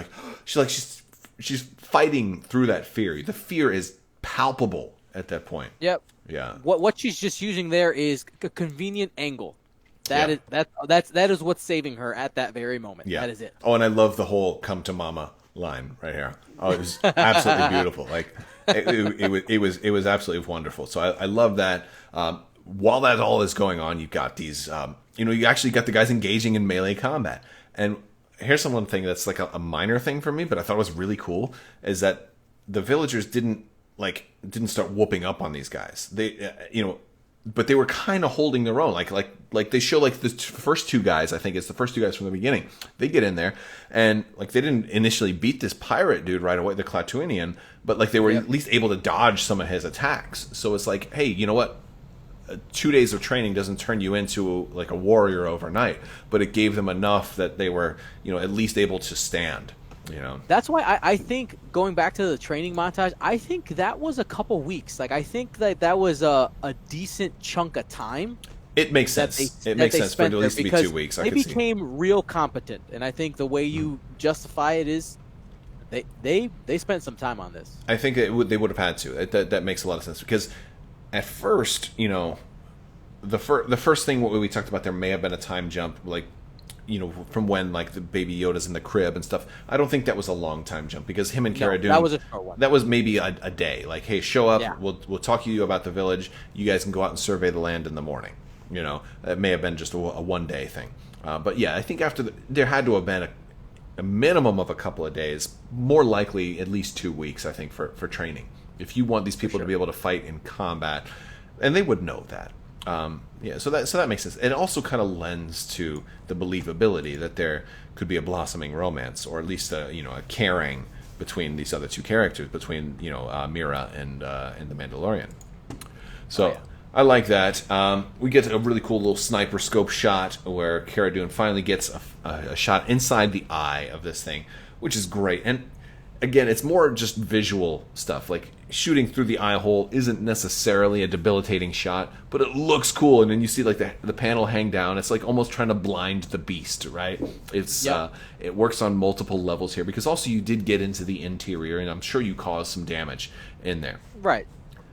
fighting through that fear. The fear is palpable at that point. Yep. Yeah. What she's just using there is a convenient angle. Yeah. That is what's saving her at that very moment. Yeah. That is it. Oh, and I love the whole "come to mama" line right here. Oh, it was absolutely beautiful. Like it was absolutely wonderful. So I love that. While that all is going on, you've got these. You actually got the guys engaging in melee combat. And here's one thing that's like a minor thing for me, but I thought was really cool is that the villagers didn't start whooping up on these guys. They but they were kind of holding their own. Like they show like the first two guys. I think it's the first two guys from the beginning. They get in there and like they didn't initially beat this pirate dude right away, the Klatooinian, but like they were at least able to dodge some of his attacks. So it's like, hey, you know what? 2 days of training doesn't turn you into like a warrior overnight, but it gave them enough that they were at least able to stand. That's why I think going back to the training montage, I think that was a couple weeks. Like I think that was a decent chunk of time. It makes sense. It makes sense for it at least to be 2 weeks. They became real competent, and I think the way you justify it is they spent some time on this. I think they would have had to. That makes a lot of sense because at first, the first thing what we talked about there may have been a time jump, like from when like the baby Yoda's in the crib and stuff. I don't think that was a long time jump because him and Cara Dune, that was a short one. That was maybe a day. Like, hey, show up. Yeah. We'll talk to you about the village. You guys can go out and survey the land in the morning. It may have been just a 1 day thing. But yeah, I think after there had to have been a minimum of a couple of days, more likely at least 2 weeks. I think for training. If you want these people to be able to fight in combat and they would know that. Yeah, so that makes sense. It also kind of lends to the believability that there could be a blossoming romance, or at least a caring between these other two characters, between Mira and the Mandalorian. So. Oh, yeah. I like that. We get a really cool little sniper scope shot where Cara Dune finally gets a shot inside the eye of this thing, which is great. And again, it's more just visual stuff. Like shooting through the eye hole isn't necessarily a debilitating shot, but it looks cool. And then you see like the panel hang down. It's like almost trying to blind the beast, right? It's it works on multiple levels here because also you did get into the interior, and I'm sure you caused some damage in there. Right.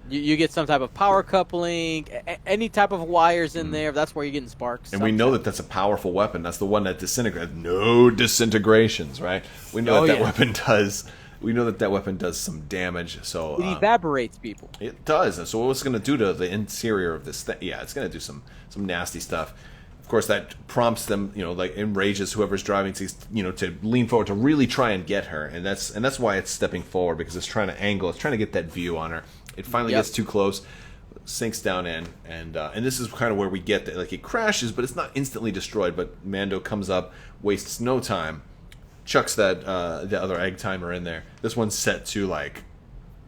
You get some type of power coupling, any type of wires in there. That's where you're getting sparks. And we know that that's a powerful weapon. That's the one that disintegrates. No disintegrations, right? We know that weapon does. We know that weapon does some damage. So it evaporates people. It does. And so what's it going to do to the interior of this thing? Yeah, it's going to do some nasty stuff. Of course, that prompts them, like enrages whoever's driving to lean forward to really try and get her. And that's why it's stepping forward, because it's trying to angle. It's trying to get that view on her. It finally gets too close, sinks down in, and this is kind of where we get that. Like, it crashes, but it's not instantly destroyed. But Mando comes up, wastes no time, chucks that the other egg timer in there. This one's set to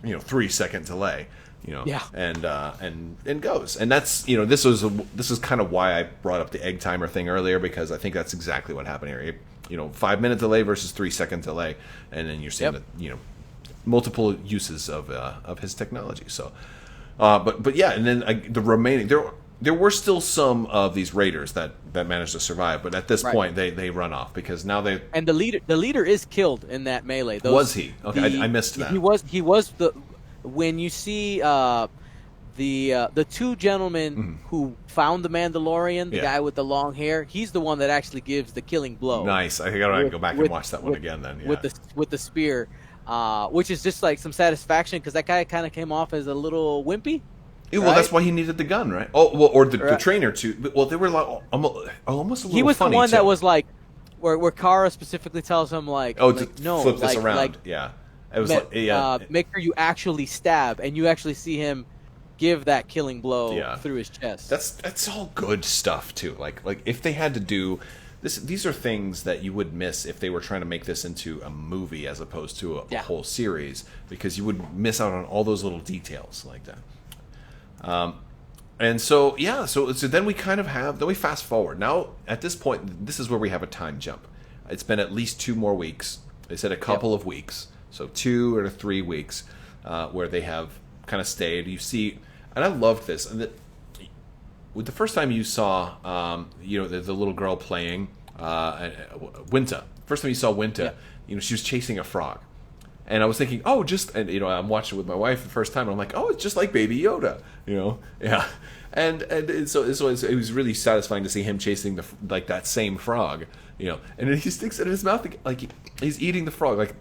3-second delay. And goes. And that's this is kind of why I brought up the egg timer thing earlier, because I think that's exactly what happened here. 5-minute delay versus 3-second delay, and then you're seeing that multiple uses of his technology. So, but yeah, and then the remaining there were still some of these raiders that managed to survive, but at this point they run off because now they and the leader is killed in that melee. Was he? Okay, I missed that. He was the when you see the two gentlemen who found the Mandalorian, the guy with the long hair, he's the one that actually gives the killing blow. Nice. I think I gotta go back and watch that one again then. Yeah. With the spear. Which is just like some satisfaction because that guy kind of came off as a little wimpy. Yeah, well, that's why he needed the gun, right? Oh, well, or the trainer too. Well, they were like almost a little. He was funny the one too. that was like, where Cara specifically tells him no, flip this around. Yeah, it was make sure you actually stab, and you actually see him give that killing blow through his chest. That's all good stuff too. Like if they had to do. These are things that you would miss if they were trying to make this into a movie as opposed to a whole series, because you would miss out on all those little details like that. And so then we kind of then we fast forward. Now at this point, this is where we have a time jump. It's been at least 2 more weeks. They said a couple of weeks, so 2 or 3 weeks where they have kind of stayed. You see, and I loved this. And the first time you saw, the little girl playing Winta. First time you Winta, she was chasing a frog, and I was thinking, I'm watching it with my wife the first time, and I'm like, oh, it's just like Baby Yoda, and so it was really satisfying to see him chasing that same frog, and then he sticks it in his mouth like he's eating the frog.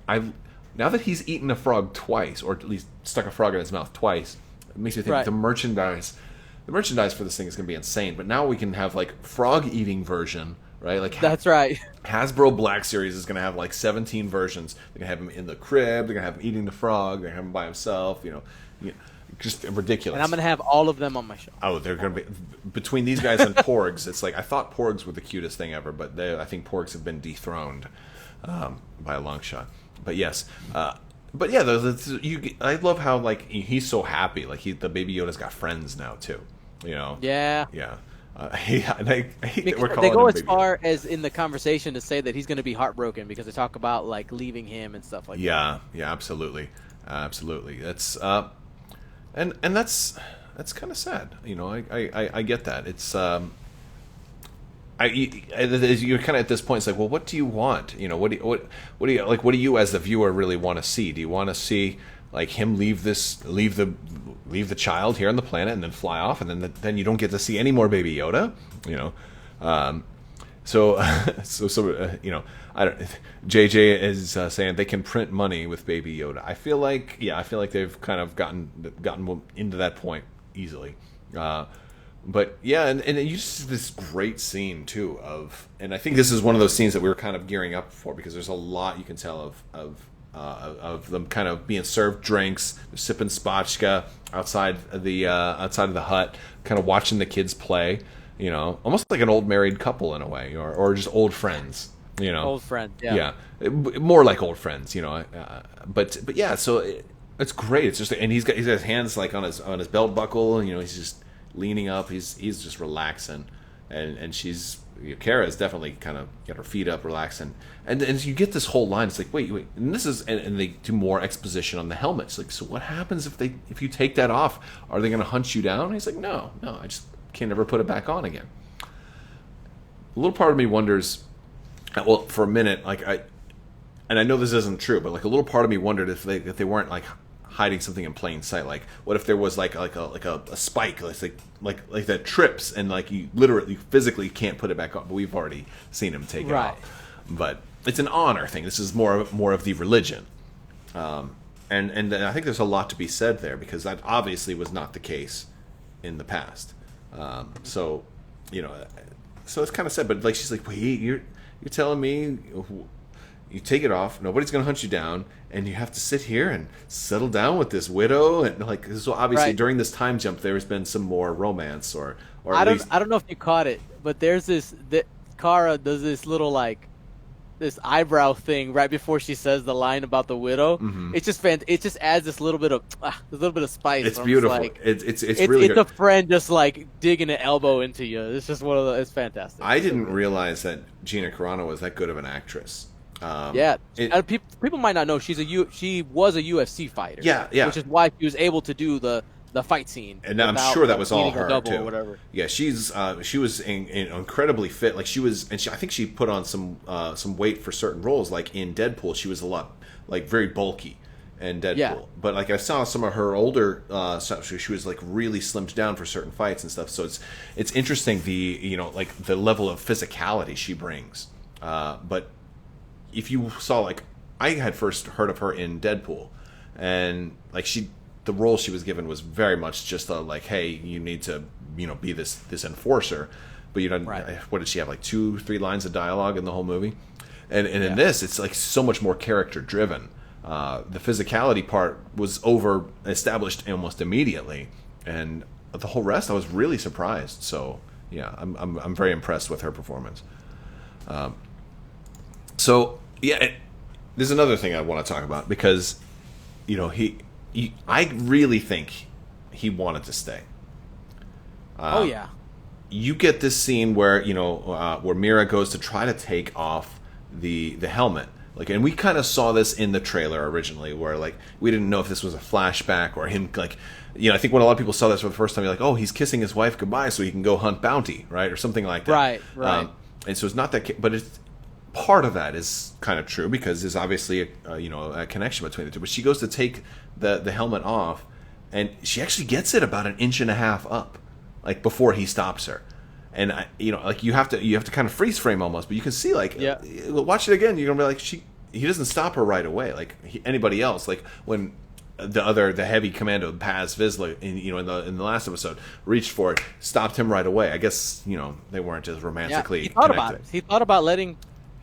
Now that he's eaten a frog twice, or at least stuck a frog in his mouth twice, it makes me think the merchandise for this thing is going to be insane. But now we can have frog eating version, right? That's right. Hasbro Black Series is going to have 17 versions. They're going to have him in the crib. They're going to have him eating the frog. They're going to have him by himself. Just ridiculous. And I'm going to have all of them on my shelf. Oh, they're going to be between these guys and Porgs. It's I thought Porgs were the cutest thing ever, but I think Porgs have been dethroned by a long shot. But yes. But yeah, I love how he's so happy. The Baby Yoda's got friends now too. Yeah. Yeah. I hate that we're calling they go him as Baby far Yoda. as in the conversation to say that he's going to be heartbroken because they talk about leaving him and stuff like that. Yeah, absolutely. That's and that's kind of sad. I get that. It's you're kind of at this point. It's well, what do you want? What do you as the viewer really want to see? Do you want to see him leave the child here on the planet and then fly off, and then you don't get to see any more Baby Yoda? I don't. JJ is saying they can print money with Baby Yoda. I feel like they've kind of gotten into that point easily. But yeah, and you just see this great scene too and I think this is one of those scenes that we were kind of gearing up for, because there's a lot you can tell of of them kind of being served drinks, sipping spotchka outside of the hut, kind of watching the kids play. Almost like an old married couple in a way, or just old friends. Old friend. Yeah. More like old friends. But yeah, so it's great. It's just, and he's got his hands like on his belt buckle. He's just leaning up. He's just relaxing, and she's. Cara is definitely kind of got her feet up, relaxing, and you get this whole line. It's like, wait, and this is, and they do more exposition on the helmet. It's like, so what happens if you take that off? Are they going to hunt you down? And he's like, no, I just can't ever put it back on again. A little part of me wonders. Well, for a minute, and I know this isn't true, but like a little part of me wondered if they weren't like hiding something in plain sight. Like, what if there was like a spike, like that trips, and like you literally physically can't put it back on. But we've already seen him take it off. But it's an honor thing. This is more of the religion, and I think there's a lot to be said there, because that obviously was not the case in the past. So it's kind of sad. But like, she's like, wait, you're telling me you take it off, nobody's going to hunt you down, and you have to sit here and settle down with this widow? And like, so obviously during this time jump, there's been some more romance, or I don't know if you caught it, but there's Cara does this little like this eyebrow thing right before she says the line about the widow. Mm-hmm. It's just it just adds this little bit of spice. It's beautiful. Like, it's really good. It's a friend just like digging an elbow into you. It's just it's fantastic. I didn't realize that Gina Carano was that good of an actress. People might not know she was a UFC fighter. Yeah. Which is why she was able to do the fight scene. And I'm sure that was all her too. Or whatever. Yeah, she was incredibly fit. Like I think she put on some weight for certain roles. Like in Deadpool, she was a lot very bulky in Deadpool. Yeah. But like I saw some of her older stuff, she was like really slimmed down for certain fights and stuff. So it's interesting the level of physicality she brings. But if you saw, like, I had first heard of her in Deadpool, and like the role she was given was very much just like, hey, you need to be this enforcer, but what did she have, like 2-3 lines of dialogue in the whole movie? And in this, it's like so much more character driven. The physicality part was over established almost immediately, and the whole rest I was really surprised. So yeah, I'm very impressed with her performance. There's another thing I want to talk about, because I really think he wanted to stay. You get this scene where where Mira goes to try to take off the helmet, and we kind of saw this in the trailer originally, where like we didn't know if this was a flashback or him, like, I think when a lot of people saw this for the first time, you're like, oh, he's kissing his wife goodbye so he can go hunt bounty, right, or something like that. Right. And so it's not that, but it's part of that is kind of true, because there's obviously a connection between the two. But she goes to take the helmet off, and she actually gets it about 1.5 inches up, like before he stops her. And like you have to kind of freeze frame almost, but you can see watch it again, you're gonna be like, he doesn't stop her right away like anybody else. Like when the heavy commando Paz Vizsla in the last episode reached for it, stopped him right away. I guess they weren't as romantically connected. He thought about letting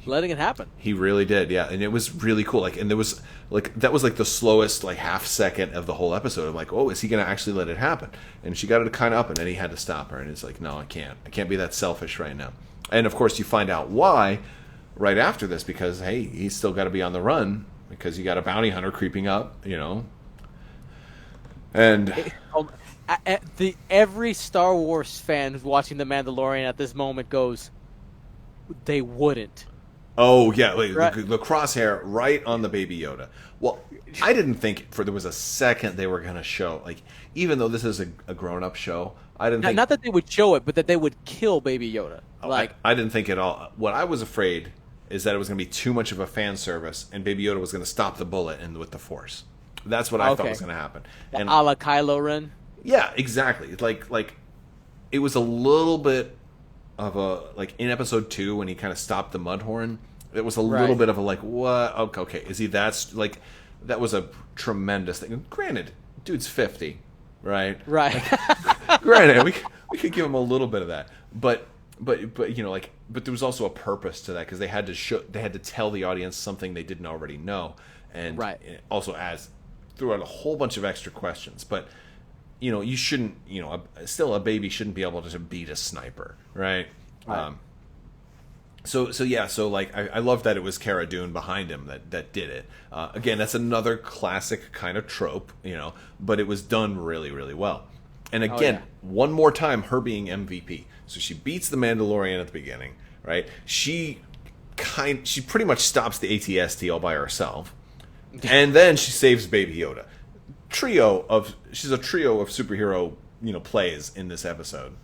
it happen. He really did, yeah. And it was really cool. Like, and there was that was like the slowest half second of the whole episode. I'm like, oh, is he gonna actually let it happen? And she got it kind of up, and then he had to stop her. And it's like, no, I can't be that selfish right now. And of course, you find out why right after this, because hey, he's still got to be on the run, because you got a bounty hunter creeping up, And every Star Wars fan who's watching The Mandalorian at this moment goes, they wouldn't. Oh, yeah, the crosshair right on the Baby Yoda. Well, I didn't think there was a second they were going to show, even though this is a grown-up show, I didn't think... Not that they would show it, but that they would kill Baby Yoda. I didn't think at all. What I was afraid is that it was going to be too much of a fan service, and Baby Yoda was going to stop the bullet with the Force. That's what I thought was going to happen. And a la Kylo Ren? Yeah, exactly. Like it was a little bit of a, in episode 2 when he kind of stopped the Mudhorn, it was a little bit of a what? Okay, is he that was a tremendous thing. Granted, dude's 50, right? Right. Granted, we could give him a little bit of that, but there was also a purpose to that, because they had to tell the audience something they didn't already know, and Right. it also adds throughout a whole bunch of extra questions. But you shouldn't, still a baby shouldn't be able to beat a sniper, right? Right. So like I love that it was Cara Dune behind him that did it. Again, that's another classic kind of trope, but it was done really, really well. And again, one more time, her being MVP. So she beats the Mandalorian at the beginning, right? She pretty much stops the AT-ST all by herself, and then she saves Baby Yoda. She's a trio of superhero plays in this episode.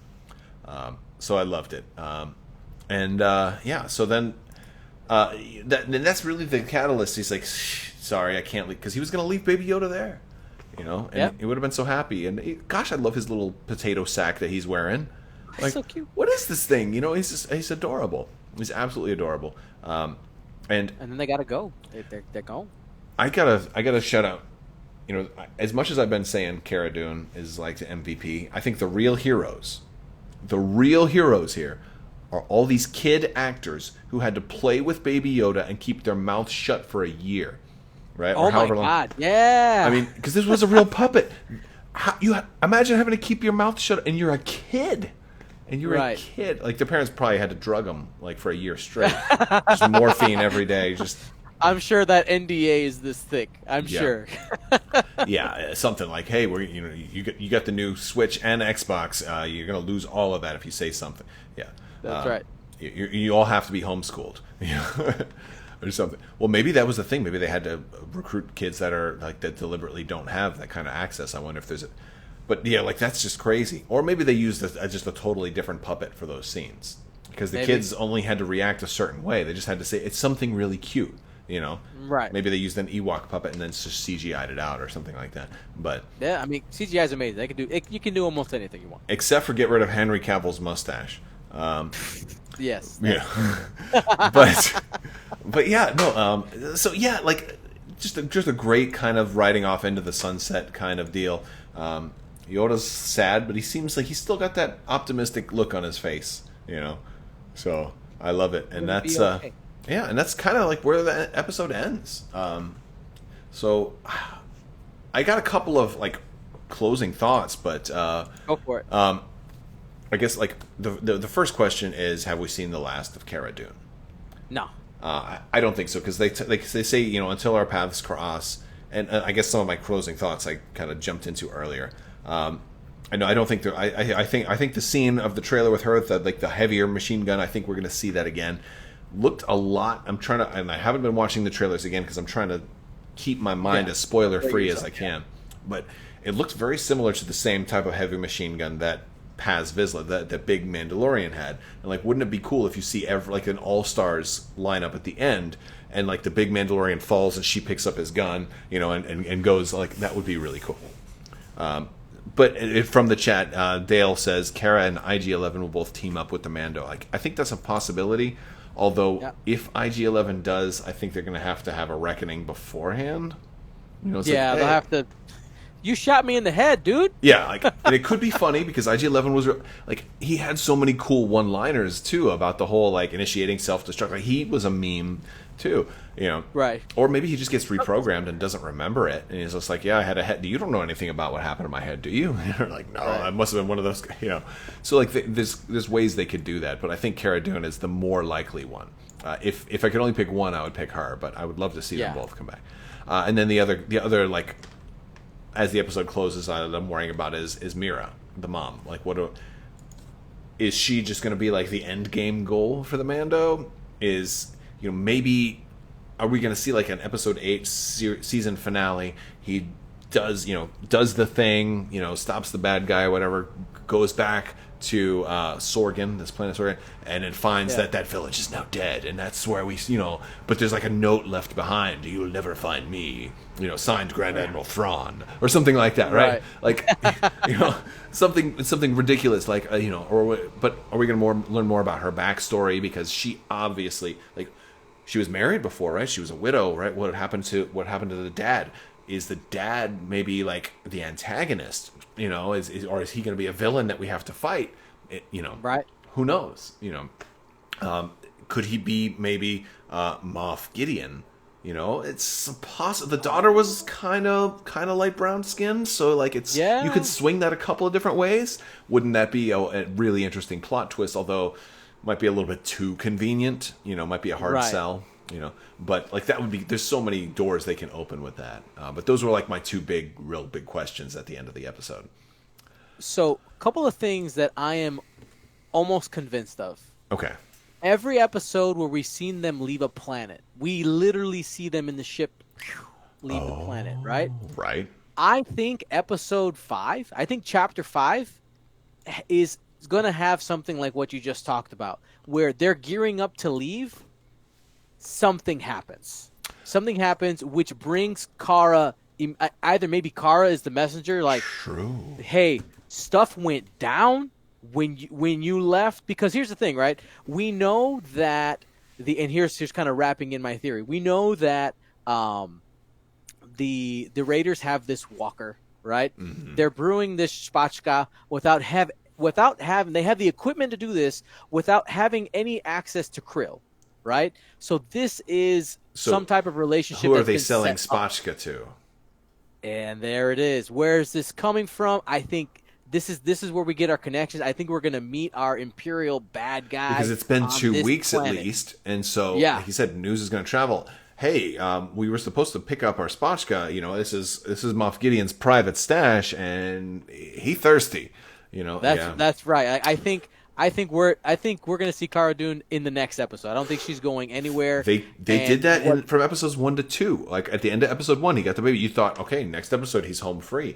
So I loved it. So then that's really the catalyst. He's like, sorry, I can't leave, because he was going to leave Baby Yoda there, and he would have been so happy. And gosh, I love his little potato sack that he's wearing. Like, so cute. What is this thing? He's adorable. He's absolutely adorable. And then they gotta go. They're gone. I gotta shout out. As much as I've been saying Cara Dune is like the MVP, I think the real heroes here are all these kid actors who had to play with Baby Yoda and keep their mouths shut for a year, right? Oh my God! Yeah. I mean, because this was a real puppet. You imagine having to keep your mouth shut, and you're a kid, a kid. Like the parents probably had to drug them like for a year straight, just morphine every day. Just. I'm sure that NDA is this thick. I'm sure. Yeah, something like, hey, you got the new Switch and Xbox. You're gonna lose all of that if you say something. Yeah. That's right. You all have to be homeschooled, or something. Well, maybe that was the thing. Maybe they had to recruit kids that deliberately don't have that kind of access. I wonder if there's but yeah, like that's just crazy. Or maybe they used just a totally different puppet for those scenes because the kids only had to react a certain way. They just had to say it's something really cute, Right. Maybe they used an Ewok puppet and then just CGI'd it out or something like that. But yeah, I mean CGI is amazing. They can do you can do almost anything you want, except for get rid of Henry Cavill's mustache. Yes. Yeah. but yeah, no. So yeah, like just a great kind of riding off into the sunset kind of deal. Yoda's sad, but he seems like he's still got that optimistic look on his face. So I love it, and that's okay. Yeah, and that's kind of like where the episode ends. So I got a couple of like closing thoughts, but Go for it. I guess like the first question is, have we seen the last of Cara Dune? No. I don't think so, because they say until our paths cross, and I guess some of my closing thoughts I kind of jumped into earlier. I don't think I think the scene of the trailer with her, the heavier machine gun, I think we're going to see that again. Looked a lot. And I haven't been watching the trailers again because I'm trying to keep my mind as spoiler free as I can. But it looks very similar to the same type of heavy machine gun that Paz Vizsla, that big Mandalorian had. And like, wouldn't it be cool if you see like an all-stars lineup at the end, and like the big Mandalorian falls and she picks up his gun, and goes, like, that would be really cool. But from the chat, Dale says Cara and IG-11 will both team up with the Mando. Like, I think that's a possibility. Although, if IG-11 does, I think they're going to have a reckoning beforehand. They'll have to. You shot me in the head, dude. Yeah, and it could be funny because IG-11 was he had so many cool one-liners too about the whole initiating self-destruct. Like, he was a meme too, Right. Or maybe he just gets reprogrammed and doesn't remember it, and he's just like, yeah, I had a head. You don't know anything about what happened to my head, do you? And you're like, no, I must have been one of those. So there's ways they could do that, but I think Cara Dune is the more likely one. If I could only pick one, I would pick her, but I would love to see them both come back. And then the other as the episode closes, that I'm worrying about is Mira, the mom. Like, is she just going to be like the end game goal for the Mando? Maybe are we going to see like an episode 8 season finale? He does the thing, stops the bad guy, or whatever, goes back to Sorgan, this planet Sorgan, and then finds that village is now dead, and that's where we, but there's like a note left behind: "You'll never find me," signed Grand Admiral Thrawn, or something like that, right? Like, something ridiculous, like but are we going to learn more about her backstory, because she obviously, she was married before, right? She was a widow, right? What happened to the dad? Is the dad maybe like the antagonist? Or is he going to be a villain that we have to fight? Right? Who knows? Could he be maybe Moff Gideon? It's possible. The daughter was kind of light brown skin, so like you could swing that a couple of different ways. Wouldn't that be a really interesting plot twist? Although, might be a little bit too convenient. Might be a hard sell. But like that would be. There's so many doors they can open with that. But those were like my two real big questions at the end of the episode. So, a couple of things that I am almost convinced of. Okay. Every episode where we've seen them leave a planet, we literally see them in the ship leave the planet, right? Right. I think episode 5, I think chapter 5 is going to have something like what you just talked about, where they're gearing up to leave, something happens. Something happens which brings Cara, either maybe Cara is the messenger, like, true. Hey, stuff went down when you left, because here's the thing, right? We know that and here's kind of wrapping in my theory. We know that the Raiders have this walker, right? Mm-hmm. They're brewing this spatchka without having they have the equipment to do this without having any access to krill, right? So this is some type of relationship. Who are they selling spatchka to? And there it is. Where is this coming from? I think this is where we get our connections. I think we're going to meet our Imperial bad guy. Because it's been 2 weeks planet. At least. And so, like you said, news is going to travel. Hey, we were supposed to pick up our spatchka. This is Moff Gideon's private stash, and he thirsty. That's right. I think we're going to see Cara Dune in the next episode. I don't think she's going anywhere. They did that from episodes 1 to 2. Like at the end of episode 1, he got the baby. You thought, okay, next episode he's home free.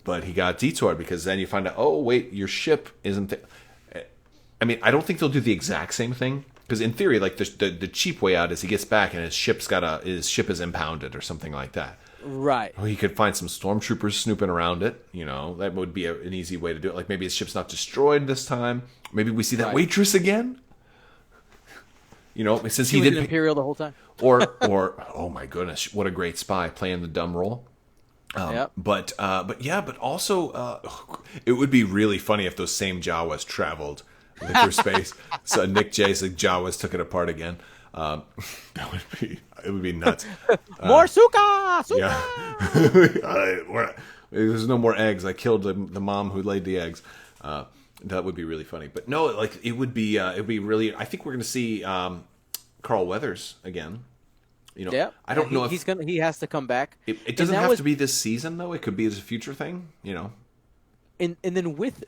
But he got detoured because then you find out, oh, wait, your ship isn't there. I mean, I don't think they'll do the exact same thing. Because in theory, like the cheap way out is he gets back and his ship is impounded or something like that. Right. Or he could find some stormtroopers snooping around it. That would be an easy way to do it. Like maybe his ship's not destroyed this time. Maybe we see that waitress again. Since he did Imperial the whole time. or oh my goodness, what a great spy playing the dumb role. But also it would be really funny if those same Jawas traveled through space. So Nick J's like Jawas took it apart again. It would be nuts. More suka. Yeah. There's no more eggs. I killed the mom who laid the eggs. That would be really funny. But no, like it would be really. I think we're going to see Carl Weathers again. I don't know if he has to come back. It doesn't have to be this season though. It could be as a future thing. And then with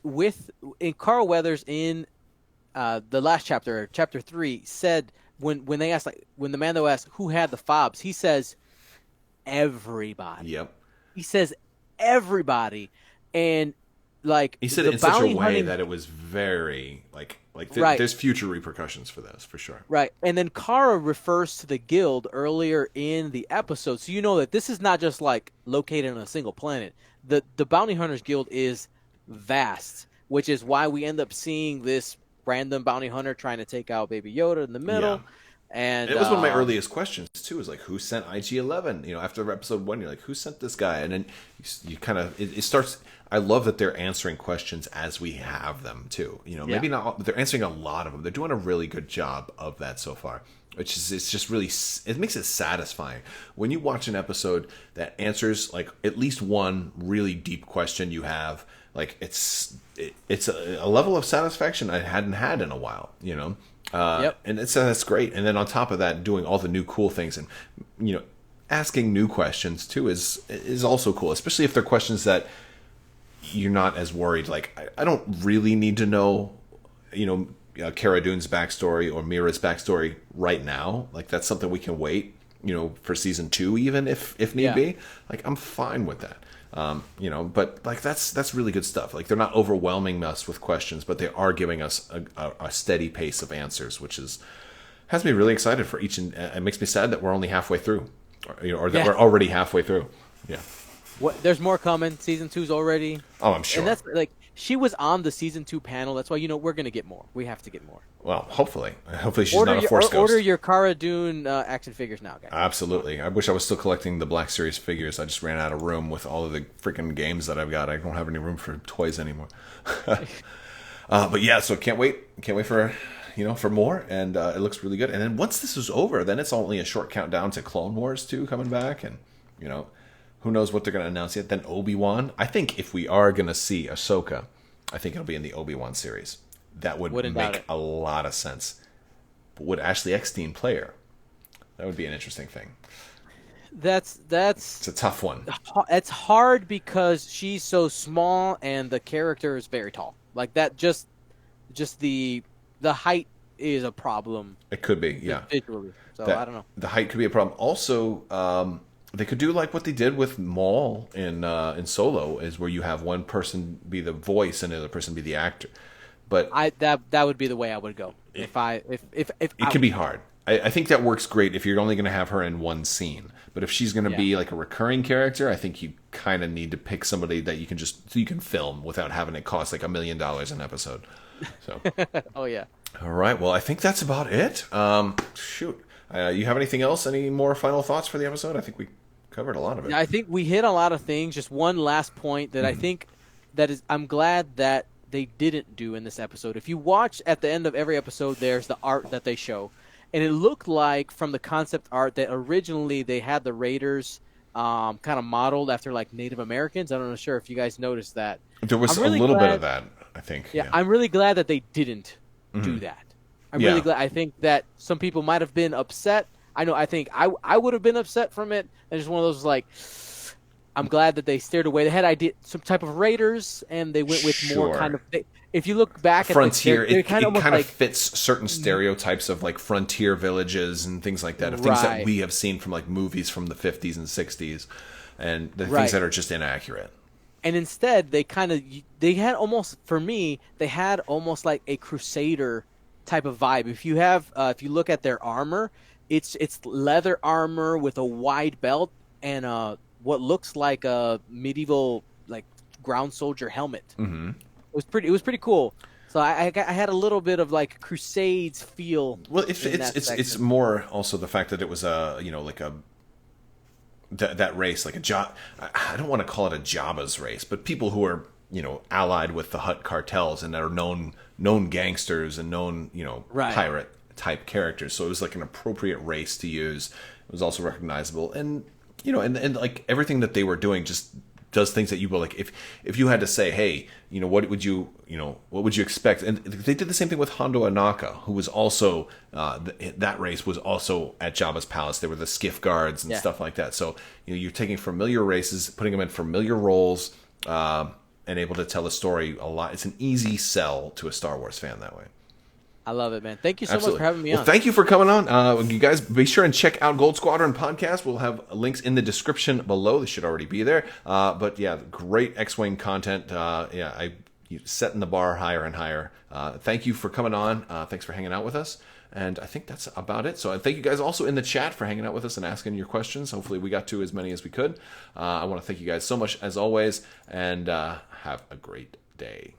Carl Weathers in the last chapter 3 said when they asked when the Mando asked who had the fobs, he says everybody. Yep. He says everybody, and like he said it in such a way that it was very there's future repercussions for this for sure. Right, and then Cara refers to the guild earlier in the episode, so you know that this is not just like located on a single planet. The Bounty Hunters Guild is vast, which is why we end up seeing this random bounty hunter trying to take out Baby Yoda in the middle. Yeah. And it was one of my earliest questions too. Is like, who sent IG-11? After episode 1, you're like, who sent this guy? And then you kind of it starts. I love that they're answering questions as we have them too. Maybe not, but they're answering a lot of them. They're doing a really good job of that so far. Which is it's just really it makes it satisfying when you watch an episode that answers like at least one really deep question you have. Like it's a level of satisfaction I hadn't had in a while. And that's great. And then on top of that, doing all the new cool things and asking new questions too is also cool, especially if they're questions that you're not as worried. Like I don't really need to know, Cara Dune's backstory or Mira's backstory right now. Like that's something we can wait, for season 2, even if need be. Like I'm fine with that. But like that's really good stuff. Like they're not overwhelming us with questions, but they are giving us a steady pace of answers, which has me really excited for each. And it makes me sad that we're only halfway through, or that we're already halfway through. Yeah. There's more coming. Season 2's already. Oh, I'm sure. And that's like she was on the season 2 panel. That's why we're gonna get more. We have to get more. Well, hopefully she's not a Force ghost. Order your Cara Dune action figures now, guys. Absolutely. I wish I was still collecting the Black Series figures. I just ran out of room with all of the freaking games that I've got. I don't have any room for toys anymore. But yeah, so can't wait for for more, and it looks really good. And then once this is over, then it's only a short countdown to Clone Wars 2 coming back, and who knows what they're going to announce yet. Then Obi-Wan. I think if we are going to see Ahsoka, I think it'll be in the Obi-Wan series. That would make a lot of sense. But would Ashley Eckstein play her? That would be an interesting thing. It's a tough one. It's hard because she's so small and the character is very tall. Like that, just the height is a problem. It could be, yeah. Visually, so I don't know. The height could be a problem. Also, they could do like what they did with Maul in Solo, is where you have one person be the voice and the other person be the actor. But that would be the way I would go. It can be hard. I think that works great if you're only going to have her in one scene. But if she's going to be like a recurring character, I think you kind of need to pick somebody that you can film without having it cost like $1 million an episode. So. Oh yeah. All right. Well, I think that's about it. Shoot. You have anything else? Any more final thoughts for the episode? I think we covered a lot of it. Yeah, I think we hit a lot of things. Just one last point that I think I'm glad that they didn't do in this episode. If you watch at the end of every episode, there's the art that they show. And it looked like from the concept art that originally they had the Raiders kind of modeled after like Native Americans. I'm not sure if you guys noticed that. There was a little bit of that, I think. Yeah, I'm really glad that they didn't do that. I'm really glad. I think that some people might have been upset. I think I would have been upset from it. And just one of those like, I'm glad that they steered away. They had some type of Raiders, and they went with more kind of. If you look back at frontier, it kind of fits certain stereotypes of like frontier villages and things like that, of things that we have seen from like movies from the 50s and 60s, and the things that are just inaccurate. And instead, they had almost, for me, they had almost like a Crusader type of vibe. If you look at their armor, it's leather armor with a wide belt and what looks like a medieval like ground soldier helmet. Mm-hmm. It was pretty cool. So I had a little bit of like Crusades feel. Well, it's more also the fact that it was that race, like I don't want to call it a Jabba's race, but people who are allied with the Hutt cartels and are known gangsters and known pirate type characters. So it was like an appropriate race to use. It was also recognizable, and and like everything that they were doing just does things that you will like. If you had to say, hey, what would you expect? And they did the same thing with Hondo Anaka, who was also that race was also at Jabba's palace. They were the skiff guards and stuff like that. So you're taking familiar races, putting them in familiar roles, and able to tell a story a lot. It's an easy sell to a Star Wars fan that way. I love it, man. Thank you so much for having me on. Thank you for coming on. You guys, be sure and check out Gold Squadron Podcast. We'll have links in the description below. They should already be there. But yeah, great X-Wing content. You're setting the bar higher and higher. Thank you for coming on. Thanks for hanging out with us. And I think that's about it. So thank you guys also in the chat for hanging out with us and asking your questions. Hopefully we got to as many as we could. I want to thank you guys so much as always, and have a great day.